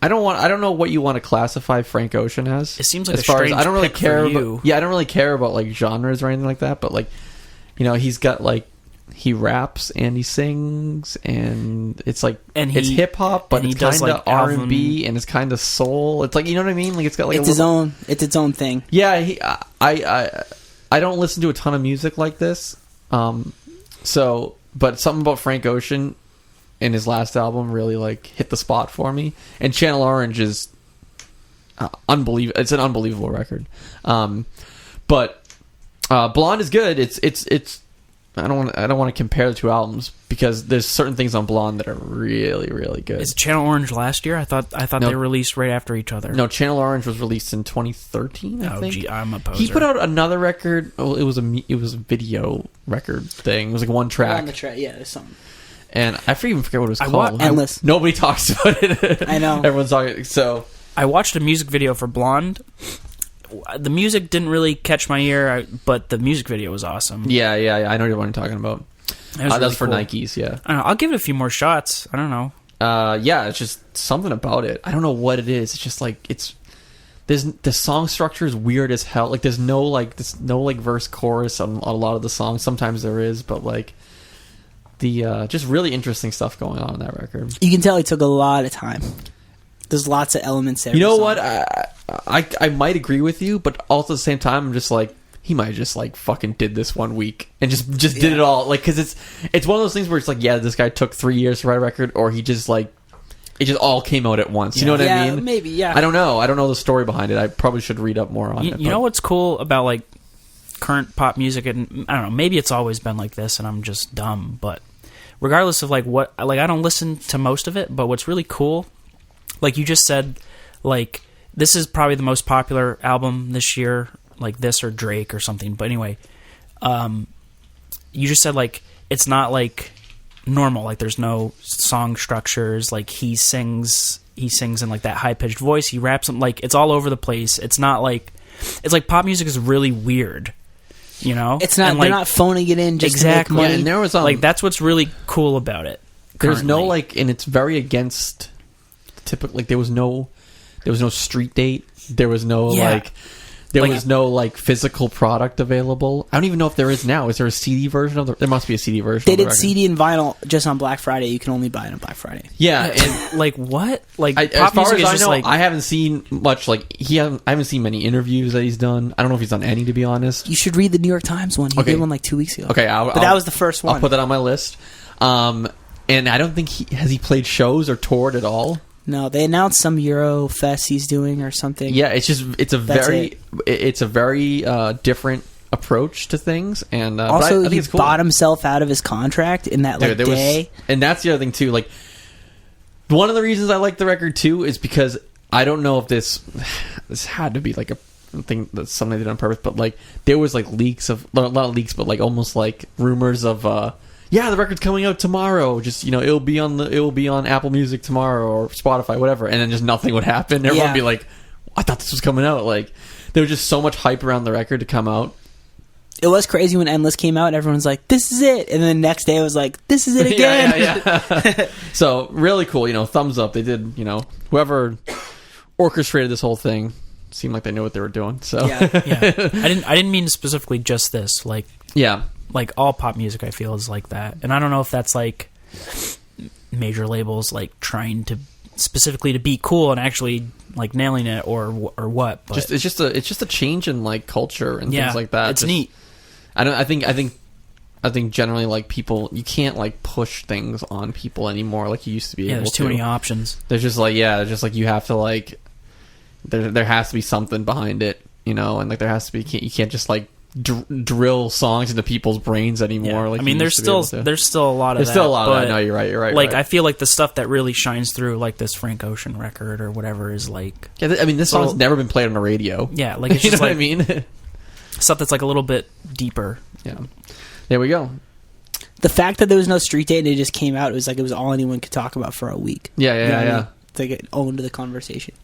I don't know what you want to classify Frank Ocean as. It seems like as a far as strange I don't really pick care for about. you. Yeah, I don't really care about like genres or anything like that. But like, you know, he's got like he raps and he sings and it's like And it's he- hip hop, but and he it's does, kind of like, album- R&B and it's kind of soul. It's like, you know what I mean? Like it's got like It's a his little, own. It's its own thing. Yeah, I don't listen to a ton of music like this. So, but something about Frank Ocean in his last album really like hit the spot for me. And Channel Orange is unbelievable. It's an unbelievable record. But Blonde is good. It's I don't want to compare the two albums because there's certain things on Blonde that are really really good. Is Channel Orange last year? I thought No. they released right after each other. No, Channel Orange was released in 2013. I Oh, think. gee, I'm a poser. He put out another record. Oh, it was a video record thing. It was like one track, On the track. Yeah, there's something. and I even forget what it was I called. wa- Endless. Nobody talks about it. I know. Everyone's talking. So I watched a music video for Blonde. The music didn't really catch my ear, but the music video was awesome. yeah, I know what you're talking about. It was really That's for cool. Nikes. Yeah. I don't know, I'll give it a few more shots. I don't know. Yeah, it's just something about it. I don't know what it is. It's just like the song structure is weird as hell. Like there's no verse chorus on a lot of the songs. Sometimes there is, but like the just really interesting stuff going on in that record. You can tell he took a lot of time. There's lots of elements there. You know what? I might agree with you, but also at the same time, I'm just like he might have just like fucking did this one week and just did it all. Like because it's one of those things where it's like yeah, this guy took 3 years to write a record, or he just like it just all came out at once. You know what Yeah, I mean? maybe. Yeah. I don't know. I don't know the story behind it. I probably should read up more on it. You know what's cool about like current pop music, and I don't know, maybe it's always been like this, and I'm just dumb. But regardless of like what, like I don't listen to most of it. But what's really cool, like you just said, like this is probably the most popular album this year, like this or Drake or something. But anyway, you just said like it's not like normal, like there's no song structures, like he sings in like that high pitched voice, he raps them, like it's all over the place. It's not like it's like pop music is really weird, you know? It's not. And, They're like, not phoning it in just exactly. to make Yeah, money. and there was like that's what's really cool about it. there's no currently. like, and it's very against typical. Like there was no street date. There was no Yeah. like. There Like- was no like physical product available. I don't even know if there is now. Is there a CD version of the? There must be a CD version. They of the did record. CD and vinyl just on Black Friday. You can only buy it on Black Friday. Yeah, and like what? Like as pop far music as is I just know, like I haven't seen much. Like I haven't seen many interviews that he's done. I don't know if he's done any, to be honest. You should read the New York Times one. He Okay. did one like 2 weeks ago. Okay, but that was the first one. I'll put that on my list. And I don't think he played shows or toured at all. No, they announced some Euro Fest he's doing or something. Yeah, it's a That's very different approach to things, and but Also, I think he it's cool. bought himself out of his contract in that like Dude, there day. and that's the other thing too. Like one of the reasons I like the record too is because I don't know if this had to be like a thing that's something they did on purpose, but like there was like leaks of not leaks, but like almost like rumors of. Yeah, the record's coming out tomorrow. Just it will be on Apple Music tomorrow or Spotify, whatever. And then just nothing would happen. Everyone would be like, "I thought this was coming out." Like there was just so much hype around the record to come out, It was crazy when Endless came out. Everyone's like, "This is it," and then the next day it was like, "This is it again." Yeah. So really cool. Thumbs up. They did. Whoever orchestrated this whole thing seemed like they knew what they were doing. So Yeah. I didn't mean specifically just this. Like all pop music, I feel is like that. And I don't know if that's like major labels like trying to specifically to be cool and actually like nailing it or what. But it's just a change in like culture and things like that. It's neat. I think generally like people, you can't like push things on people anymore like you used to be able to. There's too many options. There's just like you have to like there has to be something behind it, and like there has to be, you can't just like drill songs into people's brains anymore. Like, I mean, there's still a lot of there's that. Still a lot of that. No, you're right. Like, I feel like the stuff that really shines through, like this Frank Ocean record or whatever, is like. Yeah, I mean, this song's never been played on the radio. Yeah, like it's you just know like what I mean. Stuff that's like a little bit deeper. Yeah, there we go. The fact that there was no street date and it just came out, it was all anyone could talk about for a week. Yeah. I mean? It's like it owned the conversation.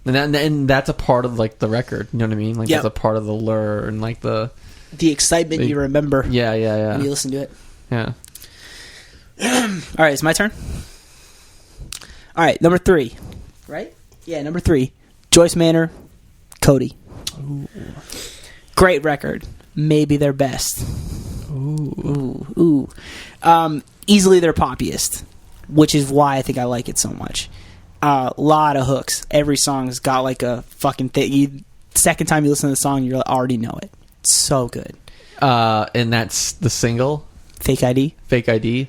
And that's a part of like the record. You know what I mean? Like that's a part of the lure and like the excitement you remember. Yeah. When you listen to it. Yeah. All right, it's my turn. All right, number 3. Right? Yeah, number 3. Joyce Manor, Cody. Ooh. Great record. Maybe their best. Ooh. Easily their poppiest, which is why I think I like it so much. A lot of hooks. Every song's got like a fucking thing. Second time you listen to the song, you already know it. It's so good. And that's the single, Fake ID. Fake ID.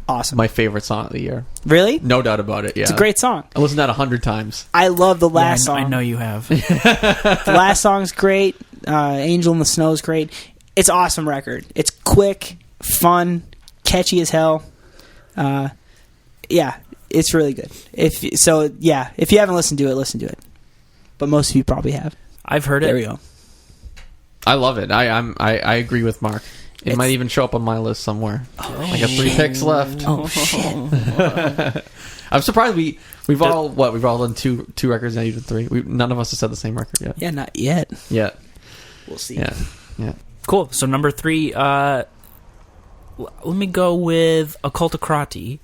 Awesome. My favorite song of the year. Really? No doubt about it. Yeah, it's a great song. I listened to that 100 times. I love the last song. I know you have. The last song's great. Angel in the Snow is great. It's an awesome record. It's quick, fun, catchy as hell. Yeah, it's really good. If you haven't listened to it, listen to it. But most of you probably have. I've heard it. There we go. I love it. I agree with Mark. It might even show up on my list somewhere. I got 3 picks left. Oh shit! I'm surprised we've all done two records now, even 3. None of us have said the same record yet. Yeah, not yet. Yeah, we'll see. Yeah. Cool. So number 3, let me go with Occultocrati.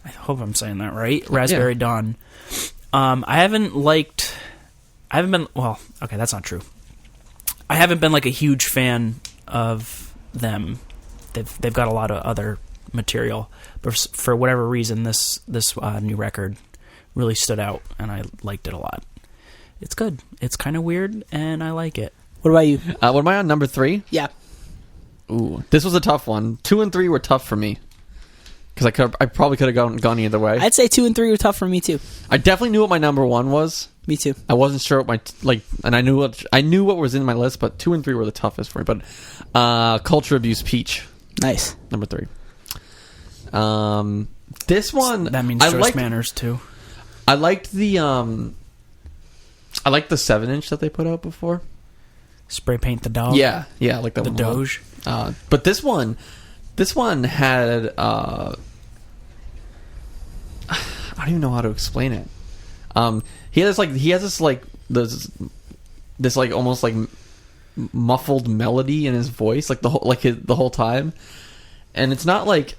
I hope I'm saying that right. Raspberry Dawn. I haven't been. Well, okay, that's not true. I haven't been like a huge fan of them. They've got a lot of other material, but for whatever reason, this new record really stood out, and I liked it a lot. It's good. It's kind of weird, and I like it. What about you? What am I on, number 3? Yeah. Ooh, this was a tough one. 2 and 3 were tough for me because I probably could have gone either way. I'd say 2 and 3 were tough for me too. I definitely knew what my number 1 was. Me too. I wasn't sure what and I knew what was in my list, but 2 and 3 were the toughest for me. But Culture Abuse Peach, nice, number 3. This one, that means Joyce Manners too. I liked the 7-inch that they put out before. Spray Paint the Dog. Yeah, I like that the one. The Doge. But this one had I don't even know how to explain it. He has this almost like muffled melody in his voice, like the whole time, and it's not like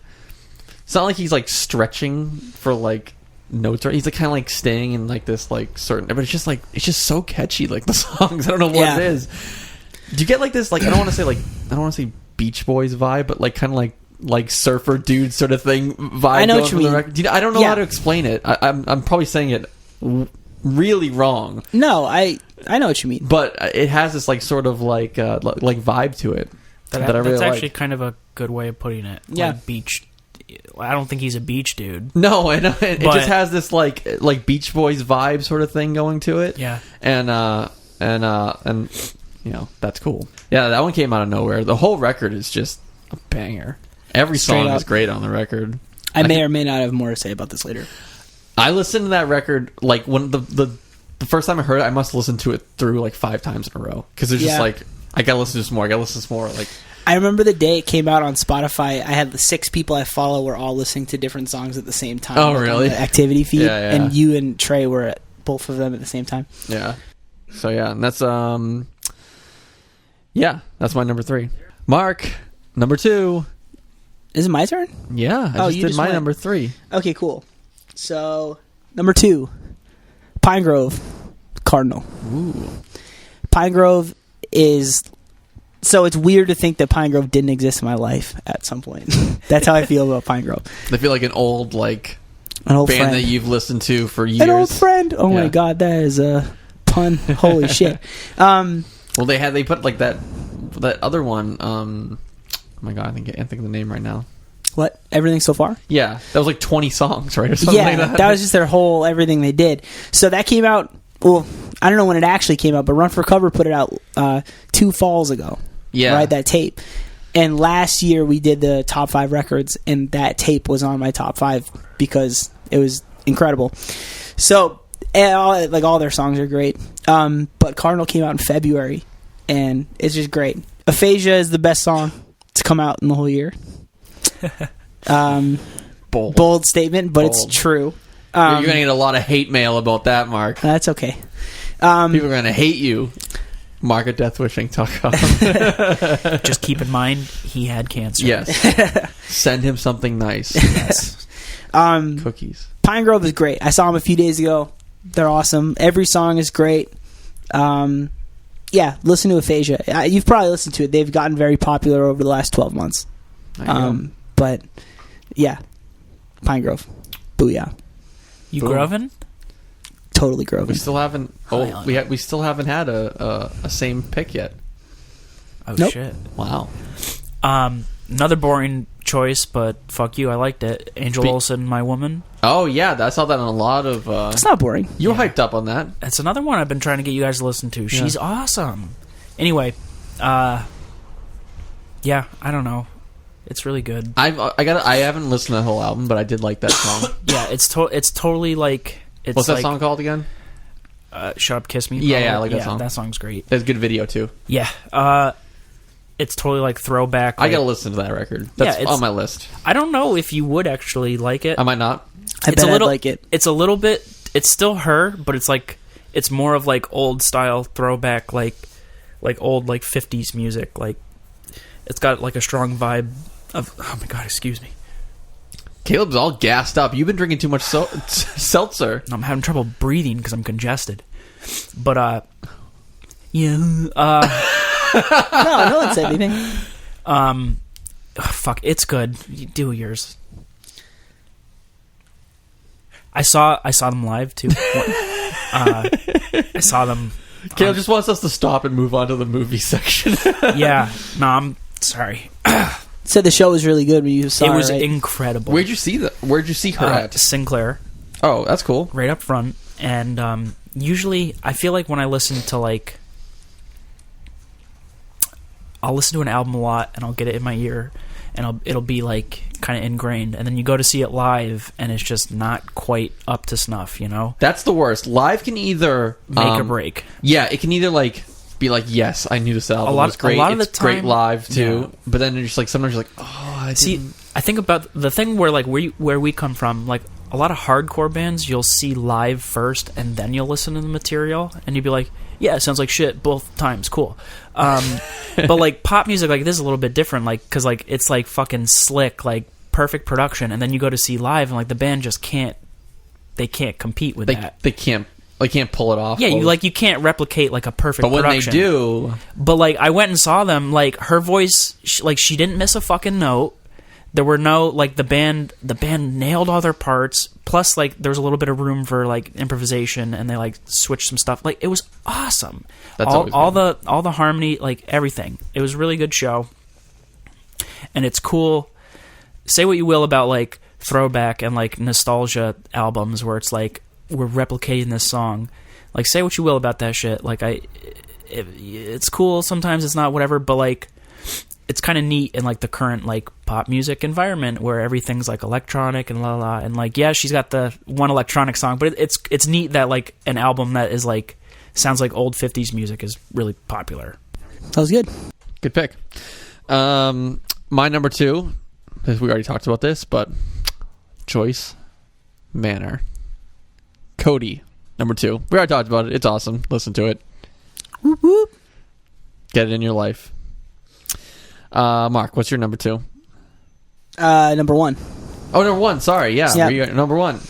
he's like stretching for like notes, or he's like kind of like staying in like this like certain, but it's just so catchy, like the songs. I don't know what it is. Do you get like this, like I don't want to say Beach Boys vibe, but like kind of like surfer dude sort of thing vibe? I know what you mean. I don't know how to explain it. I'm probably saying it really wrong. No, I know what you mean. But it has this like sort of like vibe to it that I really that's like. actually kind of a good way of putting it. Yeah. Like beach. I don't think he's a beach dude. No, I know. It just has this like Beach Boys vibe sort of thing going to it. Yeah. And that's cool. Yeah, that one came out of nowhere. The whole record is just a banger. Every song is great on the record. I may or may not have more to say about this later. I listened to that record like when the first time I heard it, I must listen to it through like 5 times in a row because there's just like I gotta listen to this more. I gotta listen to this more. Like I remember the day it came out on Spotify. I had the 6 people I follow were all listening to different songs at the same time. Oh, really? On the activity feed, Yeah. And you and Trey were at both of them at the same time. Yeah. So yeah, and that's that's my number 3. Mark, number 2. Is it my turn? Yeah, I Oh, just you did just my went. number 3. Okay, cool. So, number 2, Pine Grove, Cardinal. Ooh. Pine Grove is... So it's weird to think that Pine Grove didn't exist in my life at some point. That's how I feel about Pine Grove. I feel like an old like An old band friend. that you've listened to for years. An old friend. Oh my Yeah. god, that is a pun. Holy shit. Well, they put like that other one. Oh my god, I can't think of the name right now. What? Everything so far? Yeah, that was like 20 songs, right, or something Yeah, like that. that was just their whole everything they did. So that came out. Well, I don't know when it actually came out, but Run for Cover put it out 2 falls ago. Yeah. Right, that tape. And last year we did the top 5 records, and that tape was on my top 5 because it was incredible. So, and all their songs are great. But Cardinal came out in February, and it's just great. Aphasia is the best song to come out in the whole year. Bold. Bold statement, but Bold. it's true. You're gonna get a lot of hate mail about that, Mark. That's okay. People are gonna hate you. Mark at deathwishing.com. Just keep in mind, he had cancer. Yes. Send him something nice. Yes. Cookies. Pine Grove is great. I saw them a few days ago. They're awesome. Every song is great. Yeah, listen to Aphasia. You've probably listened to it. They've gotten very popular over the last 12 months. There you go. But yeah, Pine Grove. Booyah. You Boom. Groven? Totally We Groven. still haven't. Oh, we still haven't had a same pick yet. Oh, Nope. shit. Wow. Another boring choice, but fuck you, I liked it. Angel Spe- Olsen, My Woman. Oh yeah, I saw that on a lot of. It's not boring. You were Yeah. hyped up on that. That's another one I've been trying to get you guys to listen to. She's awesome. Anyway, yeah, I don't know. It's really good. I haven't listened to the whole album, but I did like that song. Yeah, it's totally like it's What's that like, song called again? Shut Up, Kiss Me. Yeah, I like that song. That song's great. That's a good video too. Yeah, it's totally like throwback. I like- gotta listen to that record. That's it's- on my list. I don't know if you would actually like it. I might not. I It's bet a little- I'd like it. It's a little bit. It's still her, but it's like it's more of like old style throwback, like old like 50s music. Like it's got like a strong vibe of. Oh my god, excuse me. Caleb's all gassed up. You've been drinking too much seltzer. I'm having trouble breathing because I'm congested. But yeah. No one said anything. Fuck, it's good. You do yours. I saw them live too. I saw them. Caleb just wants us to stop and move on to the movie section. Yeah. No, I'm sorry. Said the show was really good when you saw It was right? incredible. Where'd you see her at? Sinclair, Oh, that's cool. right up front. And usually, I feel like when I listen to like, I'll listen to an album a lot, and I'll get it in my ear, and it'll be like kind of ingrained. And then you go to see it live, and it's just not quite up to snuff. You know, That's the worst. Live can either make or break. Yeah, it can either like be like, yes, I knew this album was great. A lot of it's the great time- live too. Yeah. But then you're just like sometimes you're like, oh, I See, didn't. I think about the thing where like where we come from, like a lot of hardcore bands, you'll see live first and then you'll listen to the material, and you'd be like, yeah, it sounds like shit both times, cool. But like pop music, like this is a little bit different, like because like it's like fucking slick, like perfect production, and then you go to see live, and like the band just can't compete with that. They can't pull it off. Yeah, Well, you can't replicate like a perfect but when production. they do, But like I went and saw them, like her voice, she didn't miss a fucking note. There were no like the band nailed all their parts. Plus like there was a little bit of room for like improvisation, and they like switched some stuff. Like it was awesome. That's always all good. the harmony, like everything. It was a really good show, and it's cool. Say what you will about like throwback and like nostalgia albums where it's like we're replicating this song. Like say what you will about that shit. Like it's cool. Sometimes it's not, whatever. But like it's kind of neat in like the current like pop music environment where everything's like electronic and la la. And like yeah, she's got the one electronic song, but it's neat that like an album that is like sounds like old 50s music is really popular. That was good. good pick. My number 2, because we already talked about this, but Choice Manor. Cody, number 2. We already talked about it. It's awesome. Listen to it. Whoop whoop. Get it in your life. Mark, what's your number 2? Number 1. Oh, number 1. Sorry, yeah. Yeah. You got number 1.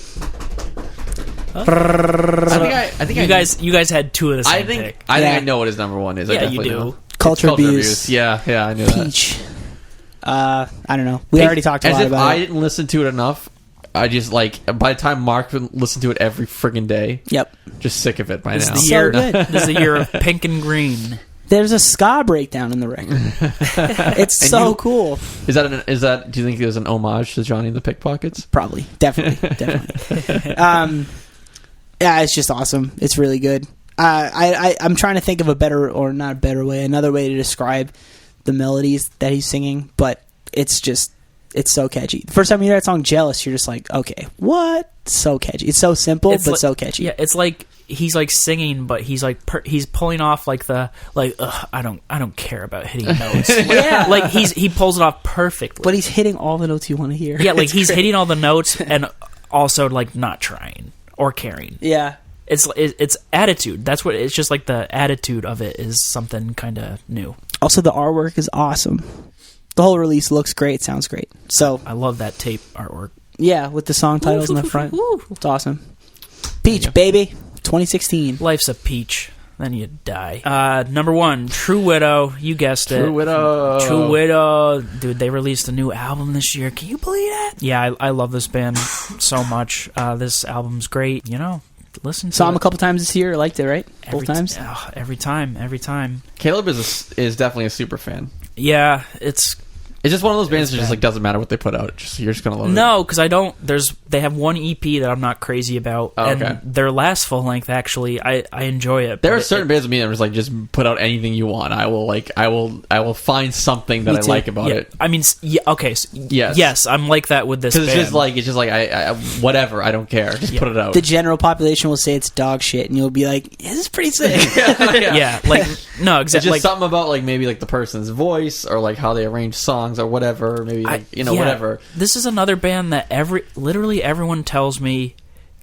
I think You guys had 2 of the same pick. I think Yeah. I know what his number 1 is. I Yeah, you definitely do. know. Culture It's Abuse. Yeah, I knew that. Peach. I don't know. We already talked a As lot if about I it. didn't listen to it enough. I just like by the time Mark would listen to it every friggin' day, Yep. just sick of it by This now. is the So year. good. This is the year of Pink and Green. There's a ska breakdown in the record. It's And so you- cool. Is that? Do you think it was an homage to Johnny and the Pickpockets? Probably. Definitely. Yeah, it's just awesome. It's really good. I'm trying to think of another way to describe the melodies that he's singing, but it's so catchy. The first time you hear that song, Jealous, you're just like, okay, what? So catchy. It's so simple, but like, so catchy. Yeah, it's like he's like singing, but he's like he's pulling off like the I don't care about hitting notes. Yeah. Like he pulls it off perfectly. But he's hitting all the notes you want to hear. Yeah, like he's hitting all the notes and also like not trying or caring. Yeah. It's attitude. That's what it's just like. The attitude of it is something kind of new. Also, the artwork is awesome. The whole release looks great, sounds great. So, I love that tape artwork. yeah, with the song titles in the front. Woo. It's awesome. Peach, baby. 2016. Life's a peach, then you die. Number 1, True Widow. You guessed it. True Widow. True Widow. Dude, they released a new album this year. Can you believe that? Yeah, I love this band so much. This album's great. Listen to Saw him it. a couple times this year. Liked it, right? Both Every times. every time. Caleb is definitely a super fan. Yeah, it's It's just one of those bands that It's just bad. like doesn't matter what they put out. You're just gonna love it. no, because I don't. They have one EP that I'm not crazy about, Oh, okay. and their last full length actually, I enjoy it. There but are certain bands with me that are just like, just put out anything you want. I will find something that Me I too. like about yeah, it. I mean, okay, Yes. I'm like that with this Because band. it's just like I whatever. I don't care. Just Yeah. put it out. The general population will say it's dog shit, and you'll be like, yeah, "This is pretty sick." yeah, like no, It's exactly. just Like, something about like maybe like the person's voice or like how they arrange songs or whatever. Maybe like, yeah, whatever. This is another band that literally everyone tells me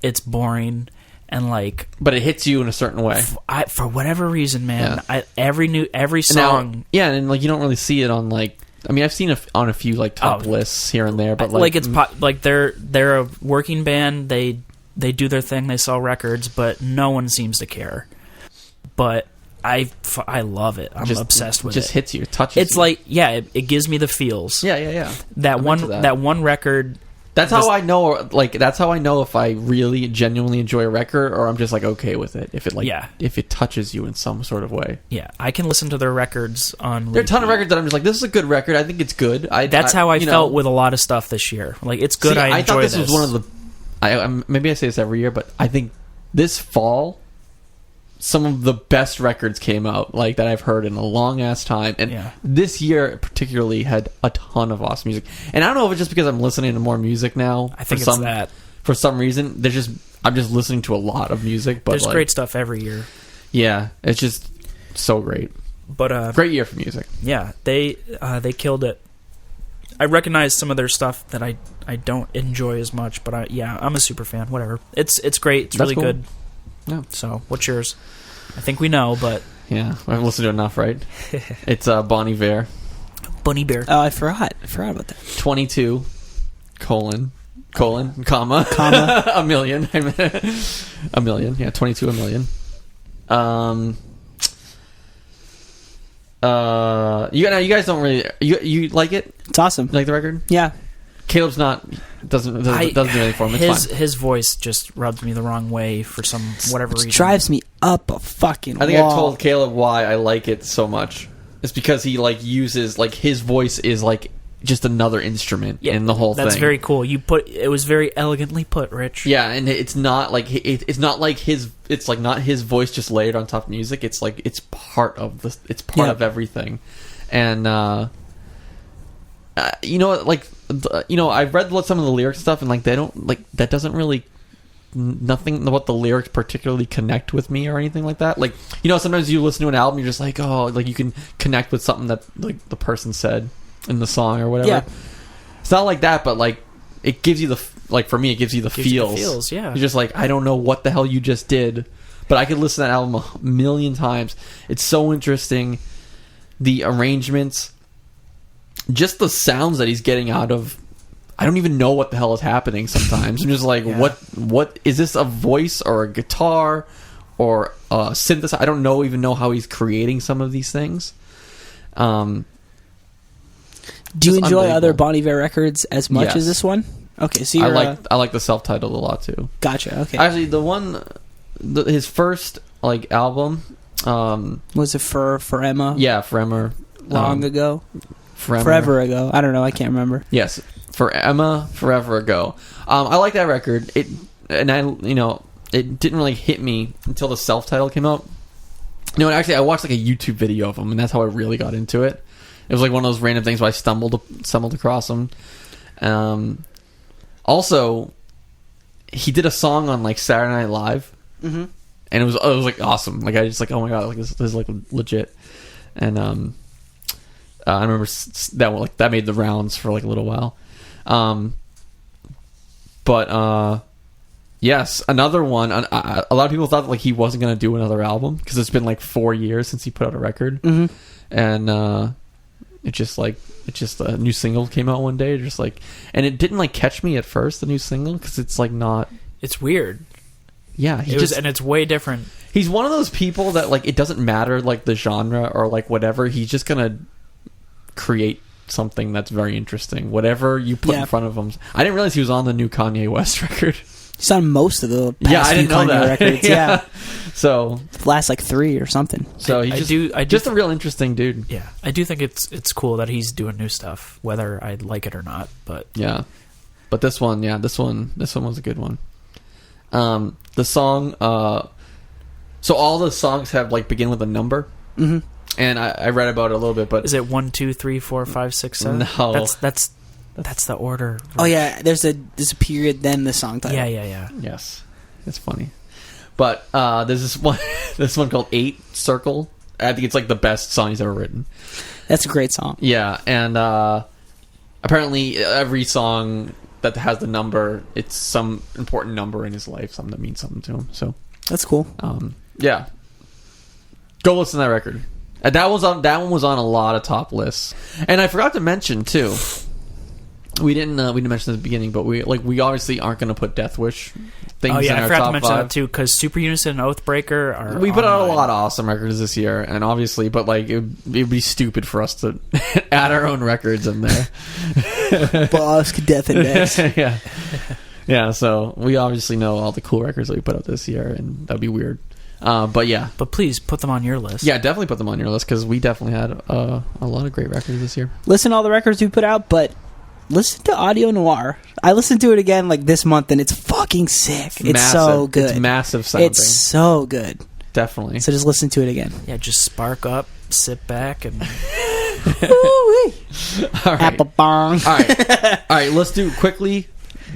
it's boring, and like But it hits you in a certain way. for whatever reason, man, Yeah. every Now, song. yeah, and like you don't really see it on like. I mean, I've seen it on a few like top Oh. lists here and there, but Like it's like they're a working band. They do their thing. They sell records, but no one seems to care. But I love it. I'm obsessed with it. Just hits you, touches. It's you. like it gives me the feels. yeah. That I'm one into that. that one record. That's Just- how I know. Like that's how I know if I really genuinely enjoy a record, or I'm just like okay with it. If it if it touches you in some sort of way. Yeah, I can listen to their records on. There are a ton of repeat. records that I'm just like, this is a good record. I think it's good. That's how I you know, felt with a lot of stuff this year. Like it's good. See, I enjoy I thought this this. was one of the. Maybe I say this every year, but I think this fall, some of the best records came out like that I've heard in a long ass time, and Yeah. this year particularly had a ton of awesome music. And I don't know if it's just because I'm listening to more music now. I think for it's that. For some reason, I'm just listening to a lot of music. But There's like, great stuff every year. yeah, it's just so great. But Great year for music. yeah, they killed it. I recognize some of their stuff that I don't enjoy as much, but I'm a super fan. Whatever, it's great. It's That's really cool. good. Yeah. So what's yours? I think we know, but Yeah, I've listened to enough, right? It's Bon Iver, Bunny Bear. Oh, I forgot about that. 22, comma, a million. A million, yeah, 22 a million. You guys don't really you like it? It's awesome. You like the record? Yeah. Caleb's doesn't do anything for him. It's fine. His voice just rubs me the wrong way for whatever reason. It drives me up a fucking I think wall. I told Caleb why I like it so much. It's because he like uses like his voice is like just another instrument in the whole thing. That's very cool. It was very elegantly put, Rich. Yeah, and it's not like it's not like his. It's like not his voice just layered on top of music. It's like it's part of the. It's part Yeah. of everything, and I've read some of the lyrics stuff, and like they don't like that doesn't really. Nothing about the lyrics particularly connect with me or anything like that. Like sometimes you listen to an album, you're just like, oh, like you can connect with something that like the person said in the song or whatever. Yeah. It's not like that, but like it gives you the for me it gives you the Gives you the feels. feels, yeah. You're just like, I don't know what the hell you just did, but I could listen to that album a million times. It's so interesting. The arrangements just the sounds that he's getting out of. I don't even know what the hell is happening sometimes. I'm just like, Yeah. what is this, a voice or a guitar or a synthesizer? I don't even know how he's creating some of these things. Do you Just enjoy unbelievable. other Bon Iver records as much Yes. as this one? Okay, so you're I like the self-titled a lot too. gotcha. Okay, Actually, his first like album, was it for Emma? yeah, Forever, long ago, Forever. forever ago. I don't know. I can't remember. Yes, for Emma, Forever Ago. I like that record. It didn't really hit me until the self-titled came out. No, and actually, I watched like a YouTube video of him, and that's how I really got into it. It was like one of those random things where I stumbled across him. Also, he did a song on like Saturday Night Live, Mm-hmm. and it was like awesome. Like I just like, oh my god, like this is like legit. And I remember that made the rounds for like a little while. But yes, another one. A lot of people thought like he wasn't going to do another album because it's been like 4 years since he put out a record, Mm-hmm. and it just a new single came out one day, just like, and it didn't like catch me at first, the new single, because it's like not. It's weird. Yeah, And it's way different. he's one of those people that like it doesn't matter like the genre or like whatever. He's just gonna create something that's very interesting. Whatever you put Yeah. in front of him. I didn't realize he was on the new Kanye West record. He's on most of the past Yeah, I few didn't know Kanye that. records. Yeah. So Last like 3 or something. he's I do just a real interesting dude. Yeah, I do think it's cool that he's doing new stuff, whether I like it or not. But Yeah, but this one was a good one. The song. So all the songs have like begin with a number, Mm-hmm. and I read about it a little bit, but is it 1, 2, 3, 4, 5, 6, 7? No. That's the order. Oh yeah, there's a period, then the song title. Yeah. yes, it's funny. But there's this one called 8 Circle. I think it's like the best song he's ever written. That's a great song. Yeah, and apparently every song that has the number, it's some important number in his life, something that means something to him. So That's cool. yeah, go listen to that record. And that one was on a lot of top lists. And I forgot to mention too. We didn't mention this at the beginning, but we obviously aren't going to put Death Wish things Oh yeah, in I our forgot top to mention 5. that too, because Super Unison and Oathbreaker are. We put out a online. lot of awesome records this year, and obviously, but like it'd be stupid for us to add our own records in there. Boss Death Index. yeah. So we obviously know all the cool records that we put out this year, and that'd be weird. But yeah, But please put them on your list. yeah, definitely put them on your list because we definitely had a lot of great records this year. Listen to all the records we put out, but listen to Audio Noir. I listened to it again like this month, and it's fucking sick. It's massive. so good. It's massive sounding. It's so good. Definitely. So just listen to it again. Yeah, just spark up, sit back, and Woo-wee. All right. Apple bong. All right. Let's do quickly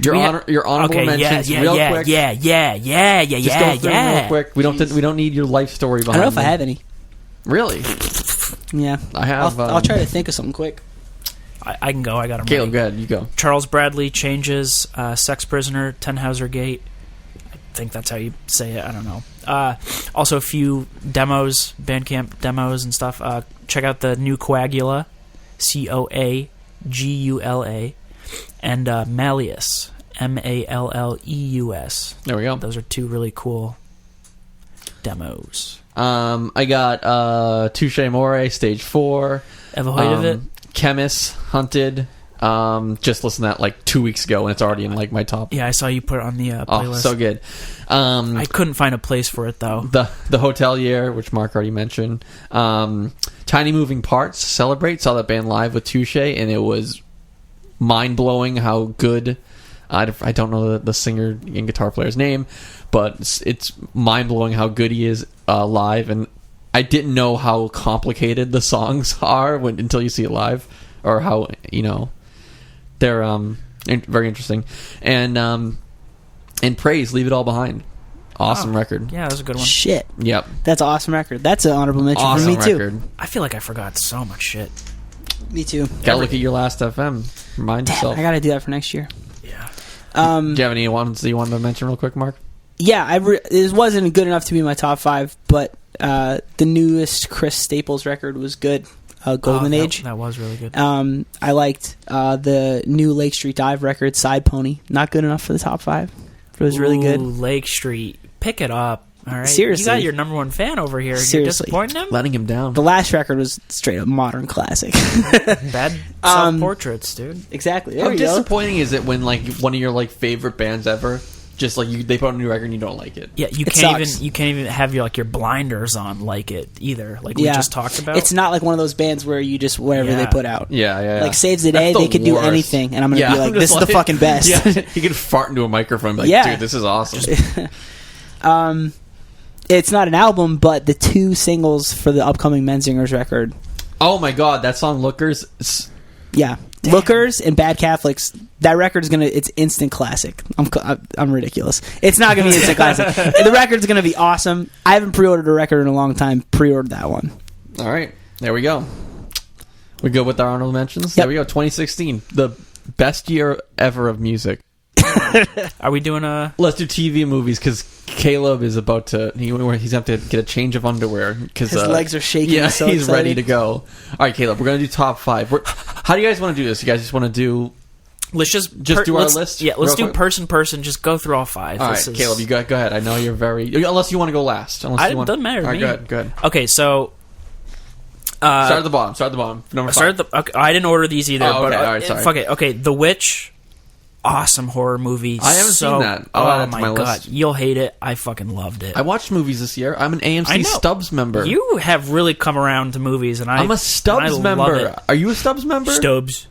your honorable okay, mentions real quick. yeah. Just go through them real quick. We don't need your life story I behind. don't know if I them. have any. Really. Yeah. I have. I'll try to think of something quick. I can go. I got them. Caleb, go ahead. You go. Charles Bradley Changes, Sex Prisoner, Tannhauser Gate. I think that's how you say it. I don't know. Also, a few demos, Bandcamp demos and stuff. Check out the new Coagula, Coagula, and Malleus, Malleus. There we go. Those are 2 really cool demos. I got Touche Amore, Stage 4. Ever heard of it? Chemist, Hunted. Just listened to that like 2 weeks ago, and it's already in like my top. Yeah, I saw you put it on the Oh, playlist. so good. I couldn't find a place for it though. The Hotelier, which Mark already mentioned. Tiny Moving Parts, Celebrate. Saw that band live with Touche, and it was mind blowing how good. I don't know the singer and guitar player's name, but it's mind blowing how good he is live, and I didn't know how complicated the songs are until you see it live, or how they're very interesting. And Praise, Leave It All Behind. Awesome record. Yeah, that was a good one. Shit. Yep. That's an awesome record. That's an honorable mention Awesome for me, record. I feel like I forgot so much shit. too. Me too. Gotta look at your last FM. Remind Damn, yourself. I gotta do that for next year. Yeah. Do you have any ones that you wanted to mention real quick, Mark? Yeah, it wasn't good enough to be my top 5, but the newest Chris Staples record was good. Golden Age. That was really good. I liked the new Lake Street Dive record, Side Pony. Not good enough for the top 5. But it was really good. Lake Street. Pick it up. All right. Seriously. You got your number one fan over here. Seriously. You're disappointing him? Letting him down. The last record was straight up modern classic. Bad self-portraits, dude. Exactly. There How you go. disappointing is it when like one of your like favorite bands ever just like they put out a new record and you don't like it? Yeah, you It can't sucks. even have your blinders on like it either. Like we just talked about. It's not like one of those bands where you just whatever Yeah. they put out. Yeah. Like Saves the Day, That's they could do worst. anything, and I'm gonna be like, I'm this just is the fucking best. Yeah, you could fart into a microphone and be like, Yeah. dude, this is awesome. It's not an album, but the 2 singles for the upcoming Menzingers record. Oh my god, that song Lookers. Yeah. Lookers and Bad Catholics. That record's it's instant classic. I'm ridiculous. It's not gonna be instant classic. The record's gonna be awesome. I haven't pre-ordered a record in a long time. Pre-ordered that one. All right, there we go. We good with our honorable mentions? Yep. There we go. 2016, the best year ever of music. Are we doing a... Let's do TV and movies because Caleb is about to. He's have to get a change of underwear because His legs are shaking. Yeah, He's so he's excited. ready to go. All right, Caleb, we're gonna do top 5. How do you guys want to do this? You guys just want to do? Let's just do our list. Yeah, let's real do quick? person. Just go through all 5. All right, This is- Caleb, you go ahead. I know you're very. Unless you want to go last. Unless you want. Doesn't matter to All right, me. Go ahead. Okay, so... Start at the bottom. Number 5. Okay, I didn't order these either. Oh, okay, but all right, sorry. Fuck it. Okay, The Witch, awesome horror movie. I haven't seen that. I'll add it to my my god, list. you'll hate it. I fucking loved it. I watched movies this year. I'm an I AMC know. Stubbs member. You have really come around to movies, and I'm a Stubbs I love member. it. Are you a Stubbs member? Stubbs.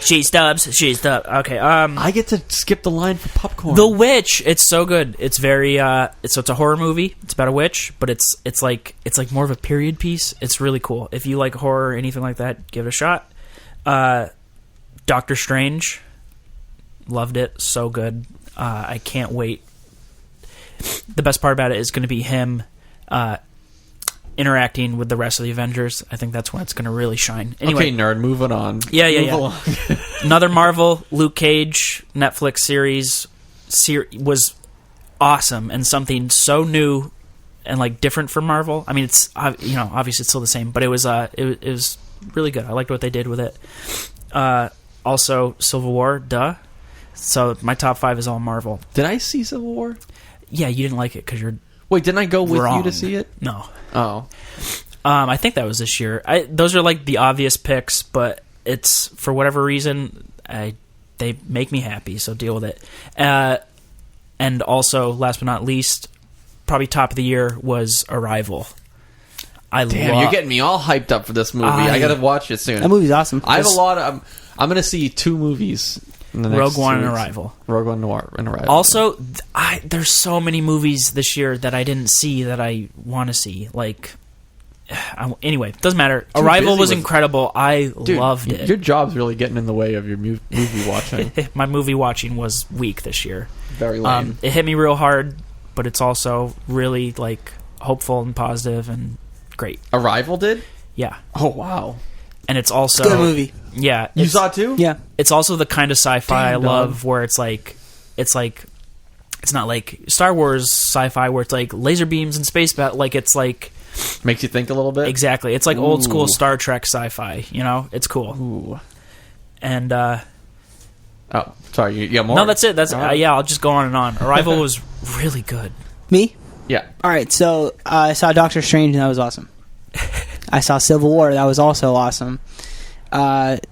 She's Stubbs. Okay. I get to skip the line for popcorn. The Witch. It's so good. It's very. It's a horror movie. It's about a witch, but it's like more of a period piece. It's really cool. If you like horror or anything like that, give it a shot. Doctor Strange. Loved it. So good. I can't wait. The best part about it is going to be him interacting with the rest of the Avengers. I think that's when it's going to really shine. Anyway, Okay, nerd, moving on. Yeah. Move along. Another Marvel Luke Cage Netflix series was awesome and something so new and like different from Marvel. I mean, it's obviously it's still the same, but it was really good. I liked what they did with it. Also, Civil War, duh. So my top 5 is all Marvel. Did I see Civil War? Yeah, you didn't like it because you're Wait, didn't I go with wrong. you to see it? No. Oh. I think that was this year. Those are like the obvious picks, but it's for whatever reason they make me happy, so deal with it. And also, last but not least, probably top of the year was Arrival. Damn, you're getting me all hyped up for this movie. I gotta watch it soon. That movie's awesome. I have a lot of. I'm gonna see 2 movies in the next Rogue One 2 and weeks. Arrival. Rogue One and Arrival. Also, there's so many movies this year that I didn't see that I want to see. Like, anyway, doesn't matter. Too Arrival busy was with- incredible. I Dude, loved it. Your job's really getting in the way of your movie watching. My movie watching was weak this year. Very lame. It hit me real hard, but it's also really like hopeful and positive and great. Arrival did? Yeah, Oh wow! and it's also Good movie. Yeah, You it's- saw it too? Yeah. It's also the kind of sci-fi Damn, I love, where it's not like Star Wars sci-fi where it's like laser beams and space battle. Like it's like Makes you think a little bit. exactly. It's like old school Ooh. Star Trek sci-fi. You know, it's cool. Ooh. And Oh, sorry. You got more? no, that's it. That's All right. yeah. I'll just go on and on. Arrival was really good. Me? Yeah. All right, so I saw Doctor Strange, and that was awesome. I saw Civil War. That was also awesome.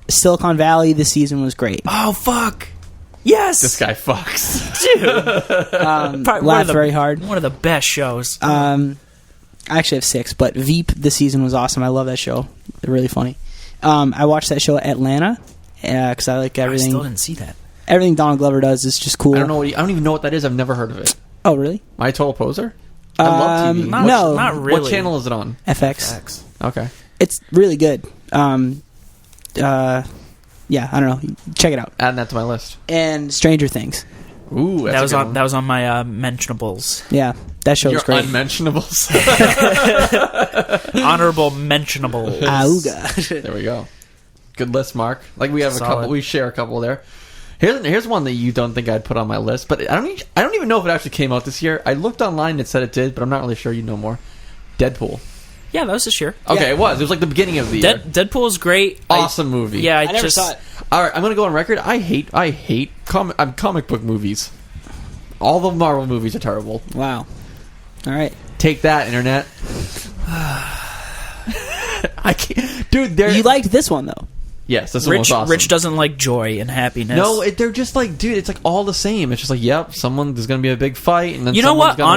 Silicon Valley this season was great. Oh fuck! Yes, This guy fucks. dude. Probably one of Laughed the- very hard. One of the best shows. I actually have 6, but Veep this season was awesome. I love that show. They're really funny. I watched that show Atlanta because I like I everything. still didn't see that. Everything Donald Glover does is just cool. I don't know. I don't even know what that is. I've never heard of it. Oh, really? My Total Poser. I love TV. Not, No. not really. What channel is it on? FX. Okay. It's really good. Yeah, I don't know. Check it out. Adding that to my list. And Stranger Things. Ooh, that's That was a good on. one. That was on my mentionables. Yeah, that show Your was great. unmentionables. Honorable mentionables. Auga. There we go. Good list, Mark. Like we have a Solid. couple. We share a couple there. Here's one that you don't think I'd put on my list, but I don't even know if it actually came out this year. I looked online and it said it did, but I'm not really sure. You know more. Deadpool. Yeah, that was this year. Okay, it was. It was like the beginning of the year. Deadpool is great. Awesome movie. Yeah, I never saw it. All right, I'm gonna go on record. I hate comic book movies. All the Marvel movies are terrible. Wow. All right. Take that, internet. I can't, dude. You liked this one though. Yes, this one was awesome. Rich doesn't like joy and happiness. No, they're just like, dude. It's like all the same. It's just like, yep, there's gonna be a big fight, and then you know someone's what? gonna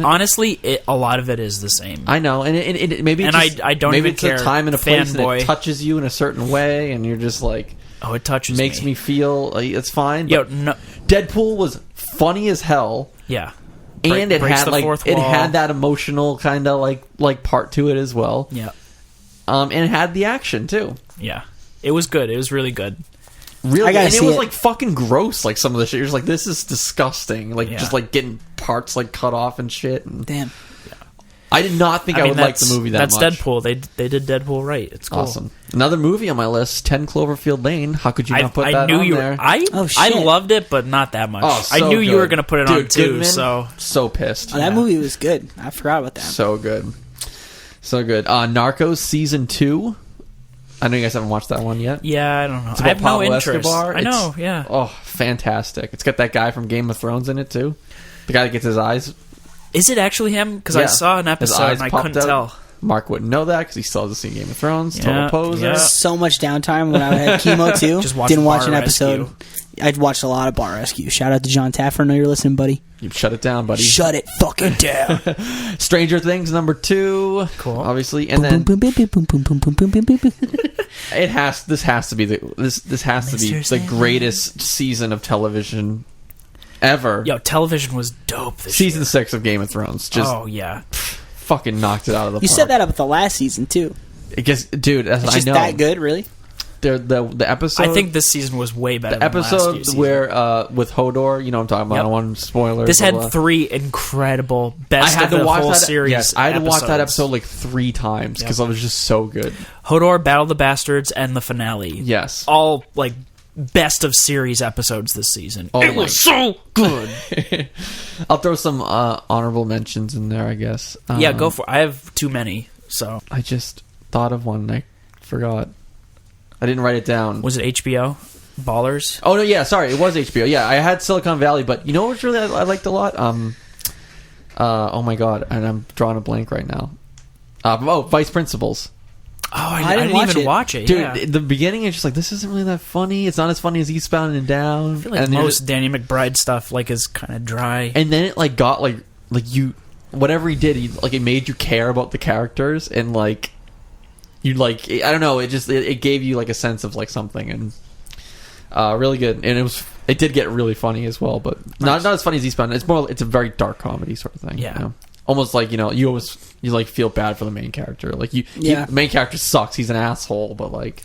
Honestly, win. a lot of it is the same. I know, and it maybe And it's just, I don't maybe even it's care. a time and a place, and Fanboy. it touches you in a certain way, and you're just like, Oh, it touches makes me feel like, it's fine. Yo, But no, Deadpool was funny as hell. yeah. And it Breaks had the like fourth it wall. had that emotional kind of like part to it as well. Yeah, And it had the action too. yeah. It was good. It was really good. Really, I gotta and it see was it. like fucking gross. Like some of the shit, you're just like, this is disgusting. Like Yeah. just like getting parts like cut off and shit. And Damn. I did not think I would like the movie that that's much. Deadpool. They did Deadpool right. It's cool. Awesome. Another movie on my list, 10 Cloverfield Lane. How could you not put that knew on you there? Were, I Oh, I shit. loved it, but not that much. Oh, I so knew you were good. going to put it Dude, on too. Goodman, So pissed. Oh, that movie was good. I forgot about that. So good. So good. Narcos Season 2. I know you guys haven't watched that one yet. yeah, I don't know. It's I about have no Pablo interest. Escobar. I know. It's- Yeah. Oh, fantastic. It's got that guy from Game of Thrones in it, too. The guy that gets his eyes. Is it actually him? Because I Yeah. saw an His episode eyes and I popped couldn't out. tell. Mark wouldn't know that because he still hasn't seen Game of Thrones. Total Yeah, poser. yeah. So much downtime when I had chemo too. Just watch Didn't watch Bar an episode. Rescue. I'd watched a lot of Bar Rescue. Shout out to John Taffer. I know you're listening, buddy. You shut it down, buddy. Shut it fucking down. Stranger Things number 2. Cool. Obviously, and then Boom, boom, boom, boom, boom, boom, boom, boom, boom, boom, boom. this has to be the greatest season of television ever. Yo, television was dope this Season year. 6 of Game of Thrones just Oh yeah. fucking knocked it out of the You park. said that about the last season too. It gets, dude. It's just I know that good, really. The episode. I think this season was way better. the than last episode year's where with Hodor. You know what I'm talking about. Yep. I don't want spoilers. this blah, had blah. 3 incredible I best had of to the watch whole that. series. Yes, I had to watch that episodes. episode like 3 times because it was just so good. Hodor, Battle of the Bastards, and the finale. Yes. All like best of series episodes this season. Oh it my- was so good. I'll throw some honorable mentions in there. I guess. Yeah, go for it. I have too many. So I just thought of one and I forgot. I didn't write it down. was it HBO? Ballers? Oh no, yeah, sorry, it was HBO. Yeah, I had Silicon Valley, but you know what's really I liked a lot? Oh my god, and I'm drawing a blank right now. Vice Principals. Oh, I didn't didn't watch even it. watch it. Dude, Yeah. the beginning is just like, this isn't really that funny. It's not as funny as Eastbound and Down. I feel like and most Danny McBride stuff like is kind of dry. and then it like got like you whatever he did, it made you care about the characters and like you like I don't know, it gave you like a sense of like something and really good. And it did get really funny as well, but not as funny as Eastbound. It's a very dark comedy sort of thing. Yeah. You know? Almost like, you like feel bad for the main character. Like the main character sucks. He's an asshole, but like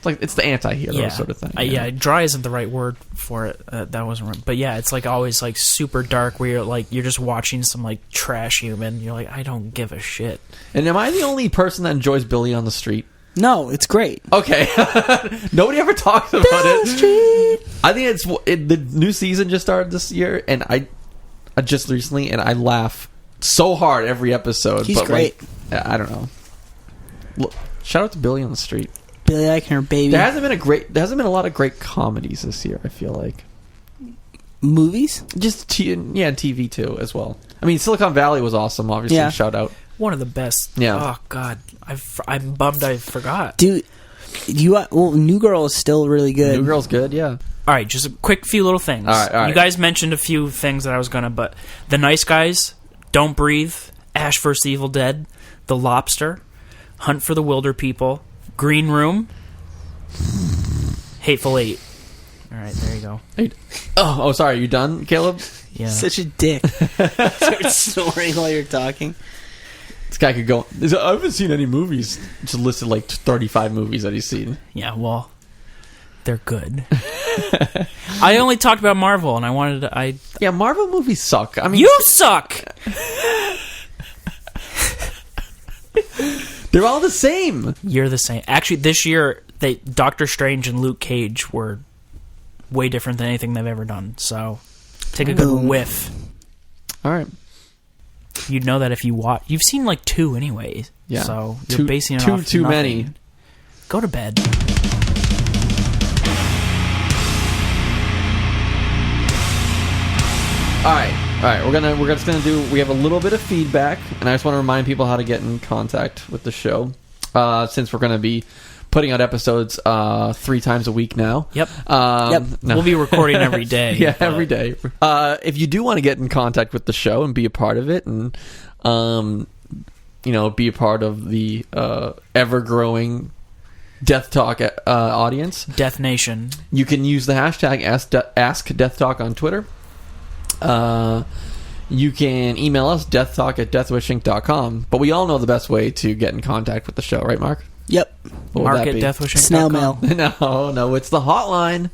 it's the anti-hero sort of thing. Yeah, dry isn't the right word for it. That wasn't right. But yeah, it's like always like super dark where you're just watching some like trash human. You're like, I don't give a shit. And am I the only person that enjoys Billy on the Street? No, it's great. Okay. Nobody ever talks about it. I think the new season just started this year, and I just recently, and I laugh so hard every episode. He's but great. Like, I don't know. Look, shout out to Billy on the Street. Billy Eichner, baby. There hasn't been a lot of great comedies this year. I feel like Movies? just TV too as well. I mean, Silicon Valley was awesome. Obviously, Yeah. shout out. One of the best. Yeah. Oh God, I'm bummed I forgot. Dude, New Girl is still really good. New Girl's good. Yeah. All right, just a quick few little things. All right. You guys mentioned a few things that I was gonna, but The Nice Guys, Don't Breathe, Ash vs. Evil Dead, The Lobster, Hunt for the Wilder People, Green Room, Hateful Eight. All right, there you go. Oh, sorry. You done, Caleb? Yeah. Such a dick. Start snoring while you're talking. This guy could go. I haven't seen any movies. Just listed like 35 movies that he's seen. Yeah, well, they're good. I only talked about Marvel, and I wanted to. Yeah, Marvel movies suck. I mean, You suck. they're all the same. You're the same. Actually, this year, Doctor Strange and Luke Cage were way different than anything they've ever done. So, take a good Boom. whiff. All right. You'd know that if you watch. You've seen like 2 anyways. Yeah. So you're basing it too off too nothing. many. Go to bed. All right. We're just gonna do. We have a little bit of feedback, and I just want to remind people how to get in contact with the show, since we're gonna be putting out episodes 3 times a week now. Yep. Yep. No. We'll be recording every day. Yeah, but- every day. If you do want to get in contact with the show and be a part of it, and be a part of the ever-growing Death Talk audience, Death Nation. you can use the hashtag AskDeathTalk on Twitter. You can email us, deathtalk@deathwishinc.com. But we all know the best way to get in contact with the show, right, Mark? Yep. What would Mark that at be? deathwishing.com. Snail mail. No, it's the hotline.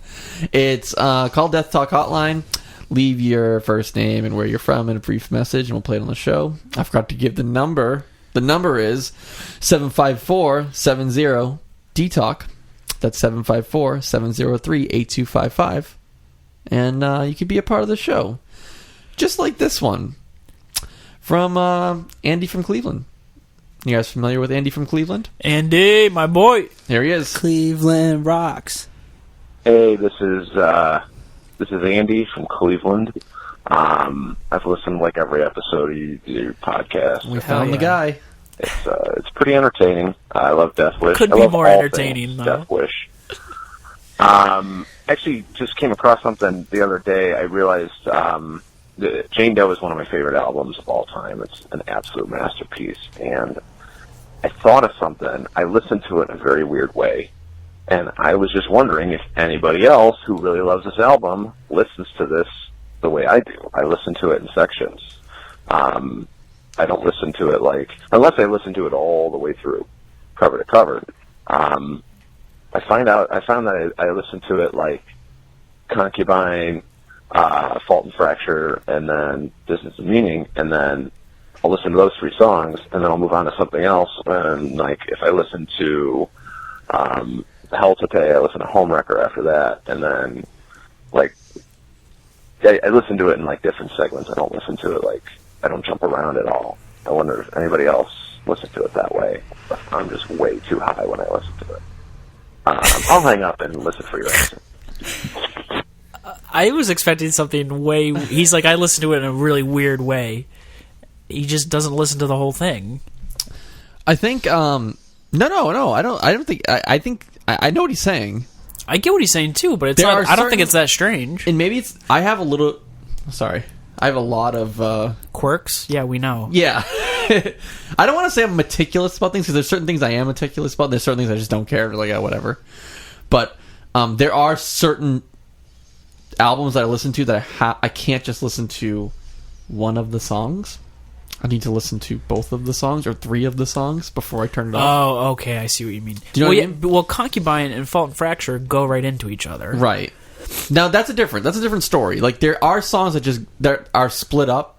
It's called Death Talk Hotline. Leave your first name and where you're from and a brief message, and we'll play it on the show. I forgot to give the number. The number is 754-70-DTALK. That's 754-703-8255. And you can be a part of the show. Just like this one. From Andy from Cleveland. You guys familiar with Andy from Cleveland? Andy, my boy. Here he is. Cleveland rocks. Hey, this is Andy from Cleveland. I've listened to like every episode of your podcast. We found yeah. the guy. It's pretty entertaining. I love Death Wish. Could I be love more all entertaining, things though. Death Wish. Actually, just came across something the other day. I realized Jane Doe is one of my favorite albums of all time. It's an absolute masterpiece. And I thought of something. I listened to it in a very weird way. And I was just wondering if anybody else who really loves this album listens to this the way I do. I listen to it in sections. I don't listen to it unless I listen to it all the way through, cover to cover. I found that I listened to it like Concubine, Fault and Fracture, and then Distance and Meaning, and then I'll listen to those 3 songs, and then I'll move on to something else. And like if I listen to Hell to Pay, I listen to Homewrecker after that, and then like I listen to it in like different segments. I don't listen to it I don't jump around at all. I wonder if anybody else listens to it that way. But I'm just way too high when I listen to it. I'll hang up and listen for your answer. I was expecting something way... He's like, I listen to it in a really weird way. He just doesn't listen to the whole thing. I think no, I don't think I think I know what he's saying. I get what he's saying, too, but it's There not, are I don't think certain- it's that strange. And maybe it's I have a lot of Quirks? Yeah, we know. yeah. I don't want to say I'm meticulous about things because there's certain things I am meticulous about. There's certain things I just don't care. Like whatever. But there are certain albums that I listen to that I can't just listen to one of the songs. I need to listen to both of the songs or 3 of the songs before I turn it off. Oh, okay, I see what you mean. Do you know well, what I mean? Well, Concubine and Fault and Fracture go right into each other. Right. Now that's a different story. Like there are songs that are split up.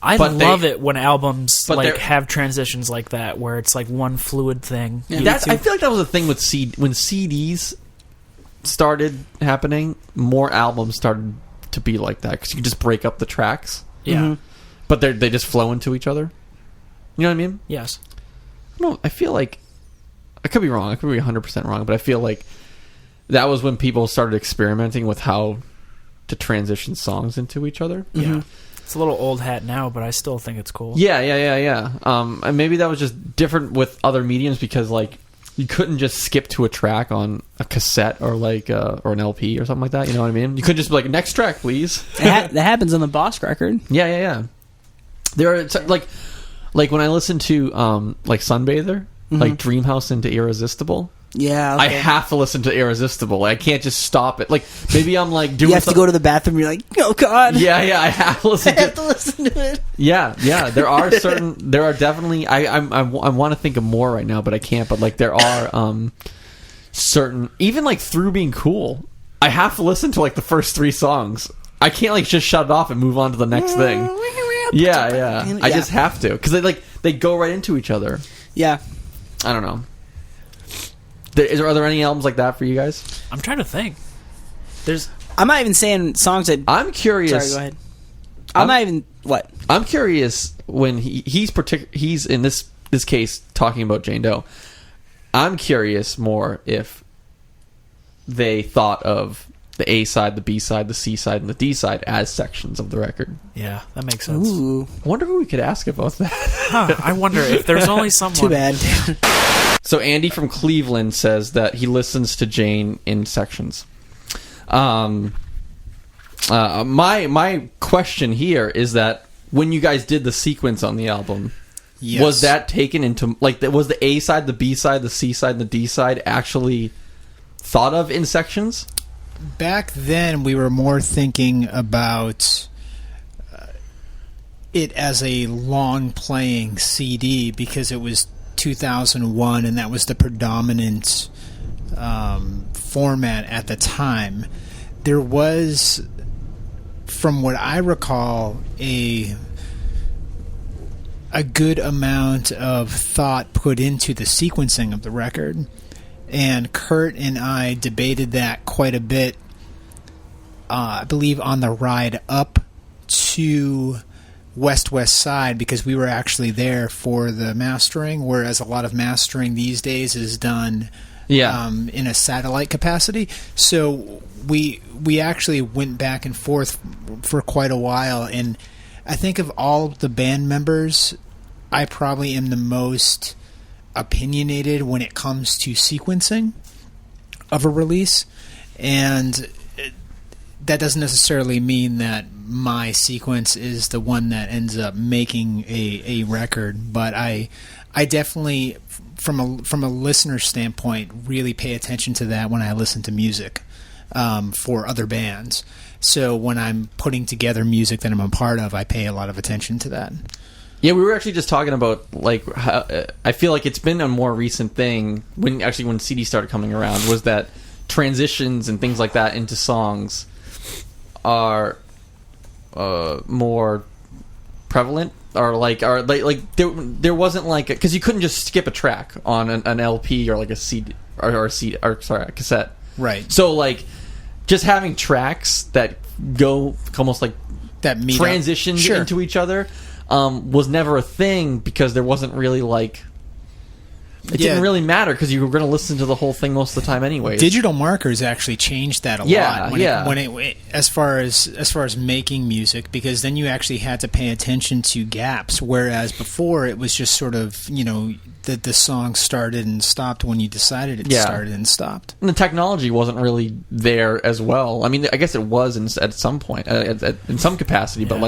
I But love it when albums but like they're- have transitions like that, where it's like one fluid thing. Yeah. I feel like that was a thing with when CDs started happening. More albums started to be like that because you could just break up the tracks, Yeah. but they just flow into each other. You know what I mean? Yes. No, I feel like I could be wrong. I could be 100% wrong, but I feel like that was when people started experimenting with how to transition songs into each other. Yeah. It's a little old hat now, but I still think it's cool. Yeah. And maybe that was just different with other mediums because like you couldn't just skip to a track on a cassette or or an LP or something like that. You know what I mean? You couldn't just be like next track, please. That happens on the Boss record. Yeah. There are like when I listen to like Sunbather, like Dreamhouse into Irresistible. Yeah, I okay. have to listen to Irresistible. I can't just stop it. Like maybe I'm like doing. You have to go to the bathroom. You're like, oh god. Yeah. I have to listen I have to. to listen to it. Yeah. There are definitely. I want to think of more right now, but I can't. But like there are certain, even like Through Being Cool. I have to listen to like the first 3 songs. I can't like just shut it off and move on to the next thing. Yeah. I just have to because they go right into each other. Yeah. I don't know. Are there any albums like that for you guys? I'm trying to think. I'm not even saying songs that. I'm curious. Sorry, go ahead. I'm not even what. I'm curious when he's in this this case talking about Jane Doe, I'm curious more if they thought of the A side, the B side, the C side, and the D side as sections of the record. Yeah, that makes sense. Ooh, I wonder who we could ask about that. Huh, I wonder if there's only someone. too bad. So Andy from Cleveland says that he listens to Jane in sections. My question here is that when you guys did the sequence on the album, Yes. was that taken into was the A side, the B side, the C side, and the D side actually thought of in sections? Back then, we were more thinking about it as a long-playing CD because it was 2001, and that was the predominant format at the time. There was, from what I recall, a good amount of thought put into the sequencing of the record. And Kurt and I debated that quite a bit, I believe, on the ride up to West Side, because we were actually there for the mastering, whereas a lot of mastering these days is done in a satellite capacity. So we actually went back and forth for quite a while, and I think of all the band members, I probably am the most opinionated when it comes to sequencing of a release, and that doesn't necessarily mean that my sequence is the one that ends up making a record, but I definitely, from a listener standpoint, really pay attention to that when I listen to music for other bands. So when I'm putting together music that I'm a part of, I pay a lot of attention to that. Yeah, we were actually just talking about how, I feel like it's been a more recent thing when CD started coming around, was that transitions and things like that into songs are more prevalent, or there wasn't because you couldn't just skip a track on an LP or like a CD or a cassette, right? So just having tracks that go almost like that meet transition into each other was never a thing, because there wasn't really it didn't really matter, because you were going to listen to the whole thing most of the time anyway. Digital markers actually changed that a lot. When it as far as making music, because then you actually had to pay attention to gaps, whereas before it was just sort of the song started and stopped when you decided it started and stopped. And the technology wasn't really there as well. I mean, I guess it was at some point, in some capacity, but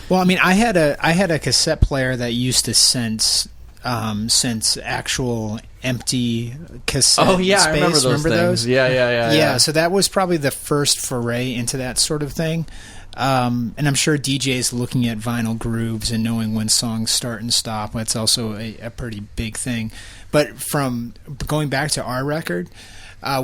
well, I mean, I had a cassette player that used to sense actual empty cassette space. I remember those things. Yeah. So that was probably the first foray into that sort of thing. And I'm sure DJs looking at vinyl grooves and knowing when songs start and stop, that's also a pretty big thing. But from going back to our record,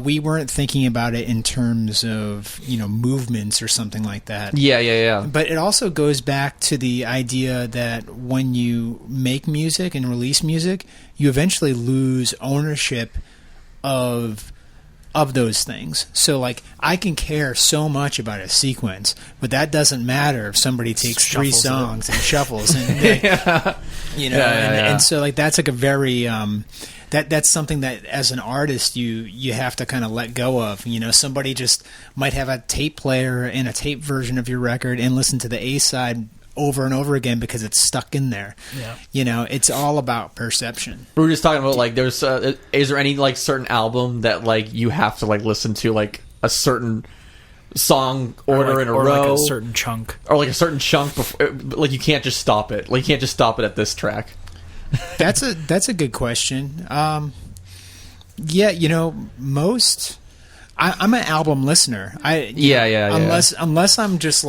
we weren't thinking about it in terms of movements or something like that. Yeah. But it also goes back to the idea that when you make music and release music, you eventually lose ownership of those things. So I can care so much about a sequence, but that doesn't matter if somebody takes three songs and shuffles and and so that's a very that's something that as an artist you have to kind of let go of. Somebody just might have a tape player and a tape version of your record and listen to the A side over and over again because it's stuck in there. It's all about perception. We were just talking about there's is there any certain album that you have to listen to a certain song order in a row, a certain chunk, or a certain chunk before, you can't just stop it. You can't just stop it at this track. That's a good question. Most I'm an album listener. Unless I'm just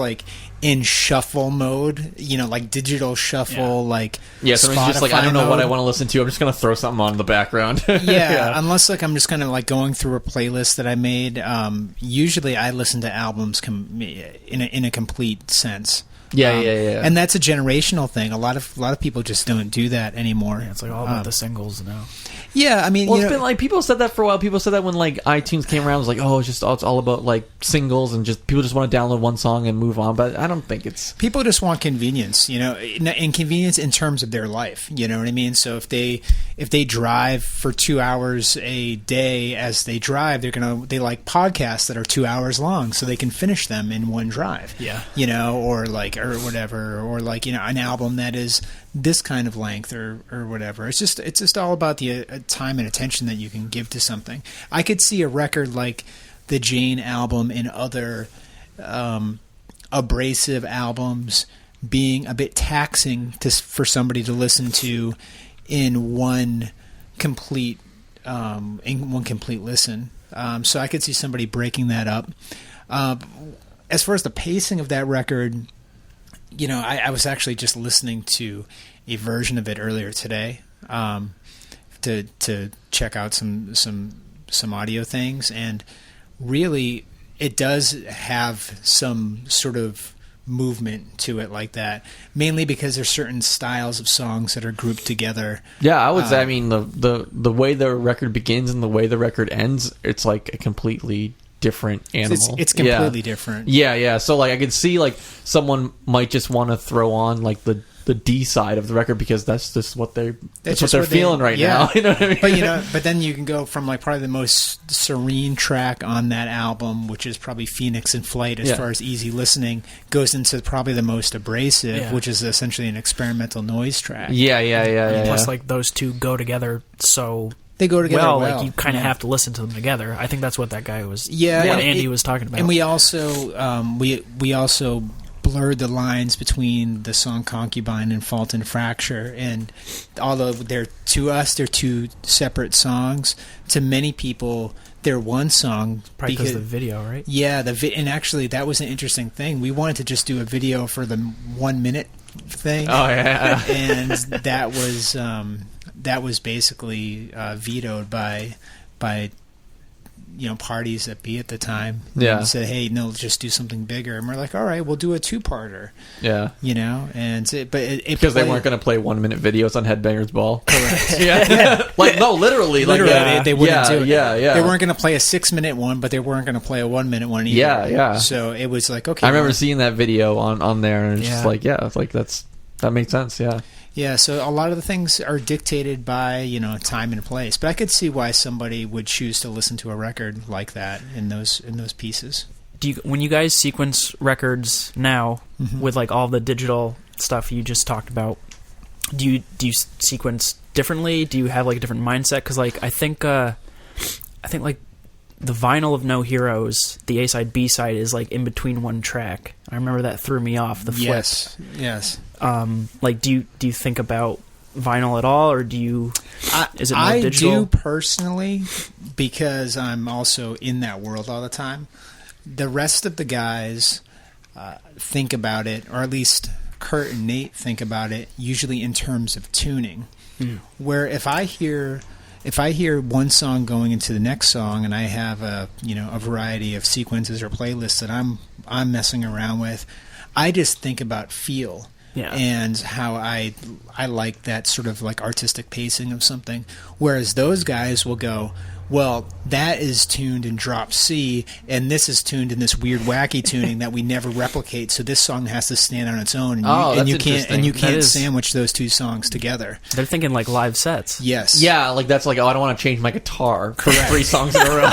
in shuffle mode, digital shuffle, somebody's just I don't know mode. What I want to listen to. I'm just gonna throw something on in the background. Unless I'm just kind of going through a playlist that I made. Usually, I listen to albums in a complete sense. And that's a generational thing. A lot of people just don't do that anymore. It's all about the singles now. Yeah, I mean, it's been people said that for a while. People said that when iTunes came around, it was it's all about singles, and just people just want to download one song and move on. But I don't think it's. People just want convenience, and convenience in terms of their life. You know what I mean? So if they drive for 2 hours a day as they drive, they like podcasts that are 2 hours long, so they can finish them in one drive. Yeah. Or whatever, or an album that is this kind of length or whatever. It's just all about the time and attention that you can give to something. I could see a record like the Jane album and other abrasive albums being a bit taxing for somebody to listen to in one complete listen. So I could see somebody breaking that up. As far as the pacing of that record, I was actually just listening to a version of it earlier today to check out some audio things, and really it does have some sort of movement to it like that, mainly because there's certain styles of songs that are grouped together. Yeah, I would say, I mean, the way the record begins and the way the record ends, it's like a completely different animal. It's completely different. Yeah. So like I could see like someone might just want to throw on like the D side of the record because that's just what they're feeling right now. You know what I mean? But then you can go from like probably the most serene track on that album, which is probably Phoenix in Flight as far as easy listening, goes into probably the most abrasive, which is essentially an experimental noise track. Yeah. Plus, like those two go together so. They go together well. Like you kind of have to listen to them together. I think that's what that guy was. Yeah, what Andy was talking about. And we also we also blurred the lines between the song Concubine and Fault and Fracture, and although they're two separate songs, to many people they're one song. Probably because of the video, right? Yeah, and actually that was an interesting thing. We wanted to just do a video for the 1 minute thing. Oh yeah, and that was basically vetoed by parties that be at the time. Yeah, and said, hey, no, just do something bigger. And we're like, all right, we'll do a 2-parter. Yeah, because they weren't going to play 1 minute videos on Headbangers Ball. Correct. Yeah. Like no, literally, they wouldn't do it. Yeah. They weren't going to play a 6-minute one, but they weren't going to play a 1 minute one either. Yeah. So it was like, okay. I remember seeing that video on there, and it's just like, it's like that makes sense. Yeah. Yeah, so a lot of the things are dictated by, time and place. But I could see why somebody would choose to listen to a record like that in those pieces. When you guys sequence records now with like all the digital stuff you just talked about, do you sequence differently? Do you have like a different mindset? Because like I think like the vinyl of No Heroes, the A side B side is like in between one track. I remember that threw me off. The flip. Yes. Like, do you think about vinyl at all, or is it more digital? I do personally, because I'm also in that world all the time. The rest of the guys think about it, or at least Kurt and Nate think about it, usually in terms of tuning. Where if I hear one song going into the next song, and I have a variety of sequences or playlists that I'm messing around with, I just think about feel. Yeah. And how I like that sort of like artistic pacing of something. Whereas those guys will go, well, that is tuned in drop C, and this is tuned in this weird wacky tuning that we never replicate. So this song has to stand on its own, and you can't sandwich those two songs together. They're thinking like live sets. Yes. Yeah, like that's like, I don't want to change my guitar. Correct. 3 songs in a row.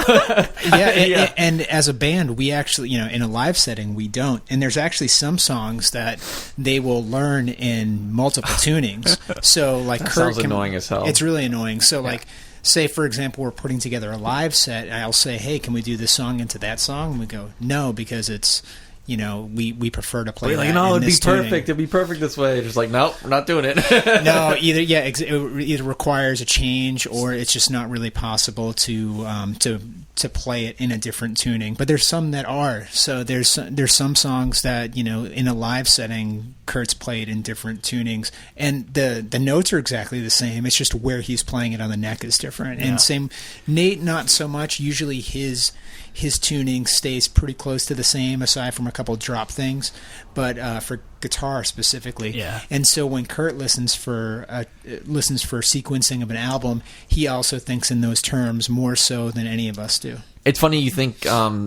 And as a band, we actually, in a live setting, we don't. And there's actually some songs that they will learn in multiple tunings. So like that Kurt sounds annoying as hell. It's really annoying. So like, say, for example, we're putting together a live set, and I'll say, hey, can we do this song into that song? And we go, no, because it's, we prefer to play that no, in it'd this be perfect. tuning. It'd be perfect this way. Just like, nope, we're not doing it. No, it either requires a change, or it's just not really possible to play it in a different tuning. But there's some that are. So there's some songs that, in a live setting, Kurt's played in different tunings, and the notes are exactly the same. It's just where he's playing it on the neck is different. Yeah. And same, Nate, not so much. Usually his tuning stays pretty close to the same, aside from a couple drop things, but for guitar specifically. Yeah. And so when Kurt listens for sequencing of an album, he also thinks in those terms more so than any of us do. It's funny you think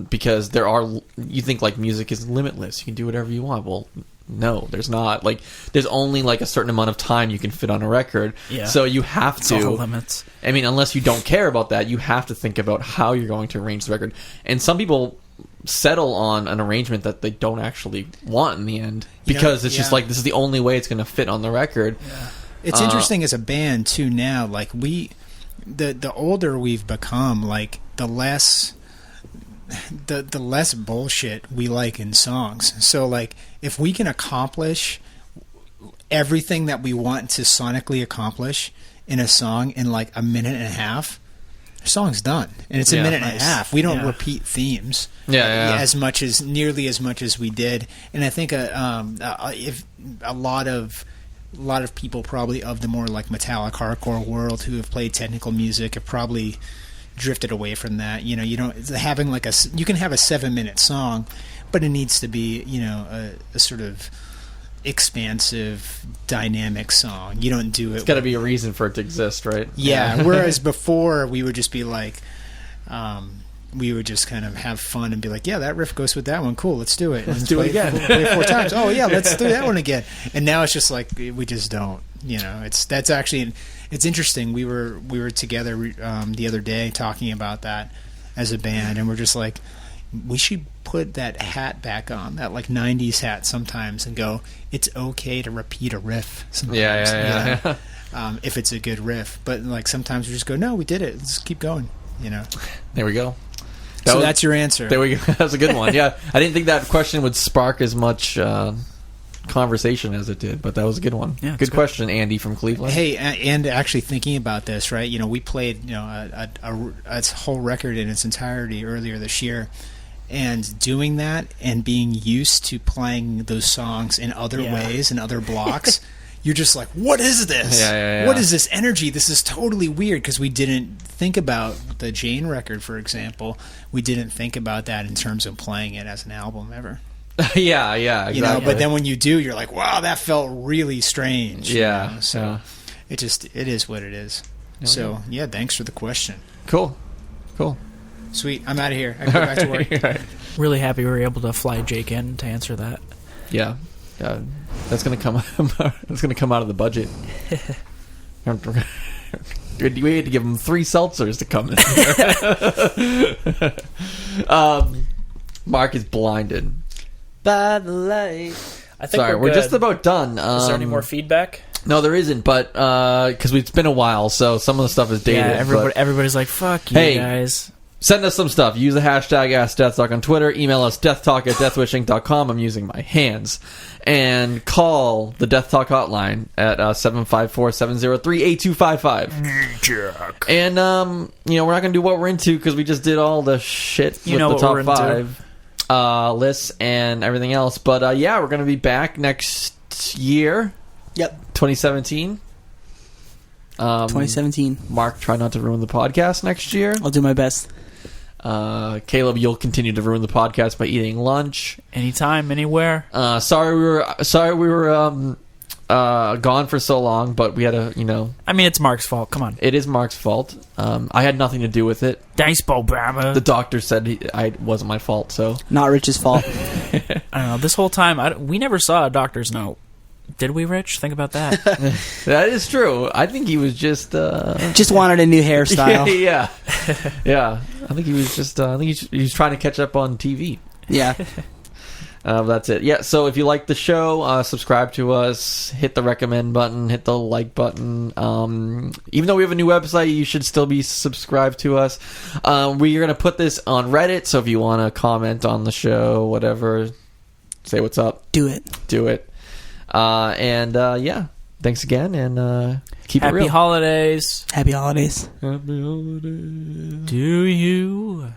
because you think like music is limitless. You can do whatever you want. Well, no, there's not. Like there's only like a certain amount of time you can fit on a record. Yeah. So you have It's to all limits. I mean, unless you don't care about that, you have to think about how you're going to arrange the record. And some people settle on an arrangement that they don't actually want in the end because it's just like this is the only way it's going to fit on the record. Yeah. It's interesting as a band too now. Like the older we've become, like the less bullshit we like in songs. So like if we can accomplish everything that we want to sonically accomplish in a song in like a minute and a half, the song's done. And it's a minute and a half. We don't repeat themes nearly as much as we did. And I think if a lot of people probably of the more like metallic hardcore world who have played technical music have probably drifted away from that. You know, you don't having like you can have a 7-minute song, but it needs to be, you know, a sort of expansive, dynamic song. You don't do it. It's got to be a reason for it to exist, right? Yeah. Whereas before we would just be like, we would just kind of have fun and be like, yeah, that riff goes with that one. Cool, let's do it. Let's do it again. Play it 4 times. Oh yeah, let's do that one again. And now it's just like we just don't. You know, it's actually it's interesting. We were together the other day talking about that as a band, and we're just like, we should put that hat back on, that like 90s hat sometimes, and go, it's okay to repeat a riff sometimes. Yeah. If it's a good riff. But like sometimes we just go, no, we did it. Let's keep going, you know. There we go. That's your answer. There we go. That was a good one. Yeah. I didn't think that question would spark as much conversation as it did, but that was a good one. Yeah, good question, Andy from Cleveland. Hey, and actually thinking about this, right? You know, we played, you know, a whole record in its entirety earlier this year. And doing that and being used to playing those songs in other ways, in other blocks, you're just like, what is this? What is this energy? This is totally weird, because we didn't think about the Jane record, for example. We didn't think about that in terms of playing it as an album ever. Yeah, exactly. You know, but then when you do, you're like, wow, that felt really strange. Yeah. You know? So it is what it is. So, thanks for the question. Cool. Sweet. I'm out of here. I can go back to work. Right. Really happy we were able to fly Jake in to answer that. Yeah. That's gonna come. That's gonna come out of the budget. We had to give him 3 seltzers to come in. Mark is blinded by the light. I think Sorry, we're just about done. Is there any more feedback? No, there isn't, but because it's been a while, so some of the stuff is dated. Yeah, everybody's like, fuck you guys. Send us some stuff. Use the hashtag AskDeathTalk on Twitter. Email us deathtalk@deathwishinc.com. I'm using my hands. And call the Death Talk hotline at 754-703-8255. And, you know, we're not going to do what we're into because we just did all the shit with the top 5 lists and everything else. But, we're going to be back next year. Yep. 2017. 2017. Mark, try not to ruin the podcast next year. I'll do my best. Caleb, you'll continue to ruin the podcast by eating lunch anytime, anywhere. Sorry we were gone for so long, but we had I mean, it's Mark's fault. Come on. It is Mark's fault. I had nothing to do with it. Thanks, Bo Brama. The doctor said it wasn't my fault, so not Rich's fault. I don't know. This whole time, we never saw a doctor's note. Did we, Rich? Think about that. That is true. I think he was just wanted a new hairstyle. Yeah. I think he was just he was trying to catch up on TV. Yeah. That's it. Yeah, so if you like the show, subscribe to us, hit the recommend button, hit the like button. Even though we have a new website, you should still be subscribed to us. We're going to put this on Reddit, so if you want to comment on the show, whatever, say what's up. Do it. Thanks again, and keep it real. Happy holidays. Happy holidays. Happy holidays. Do you...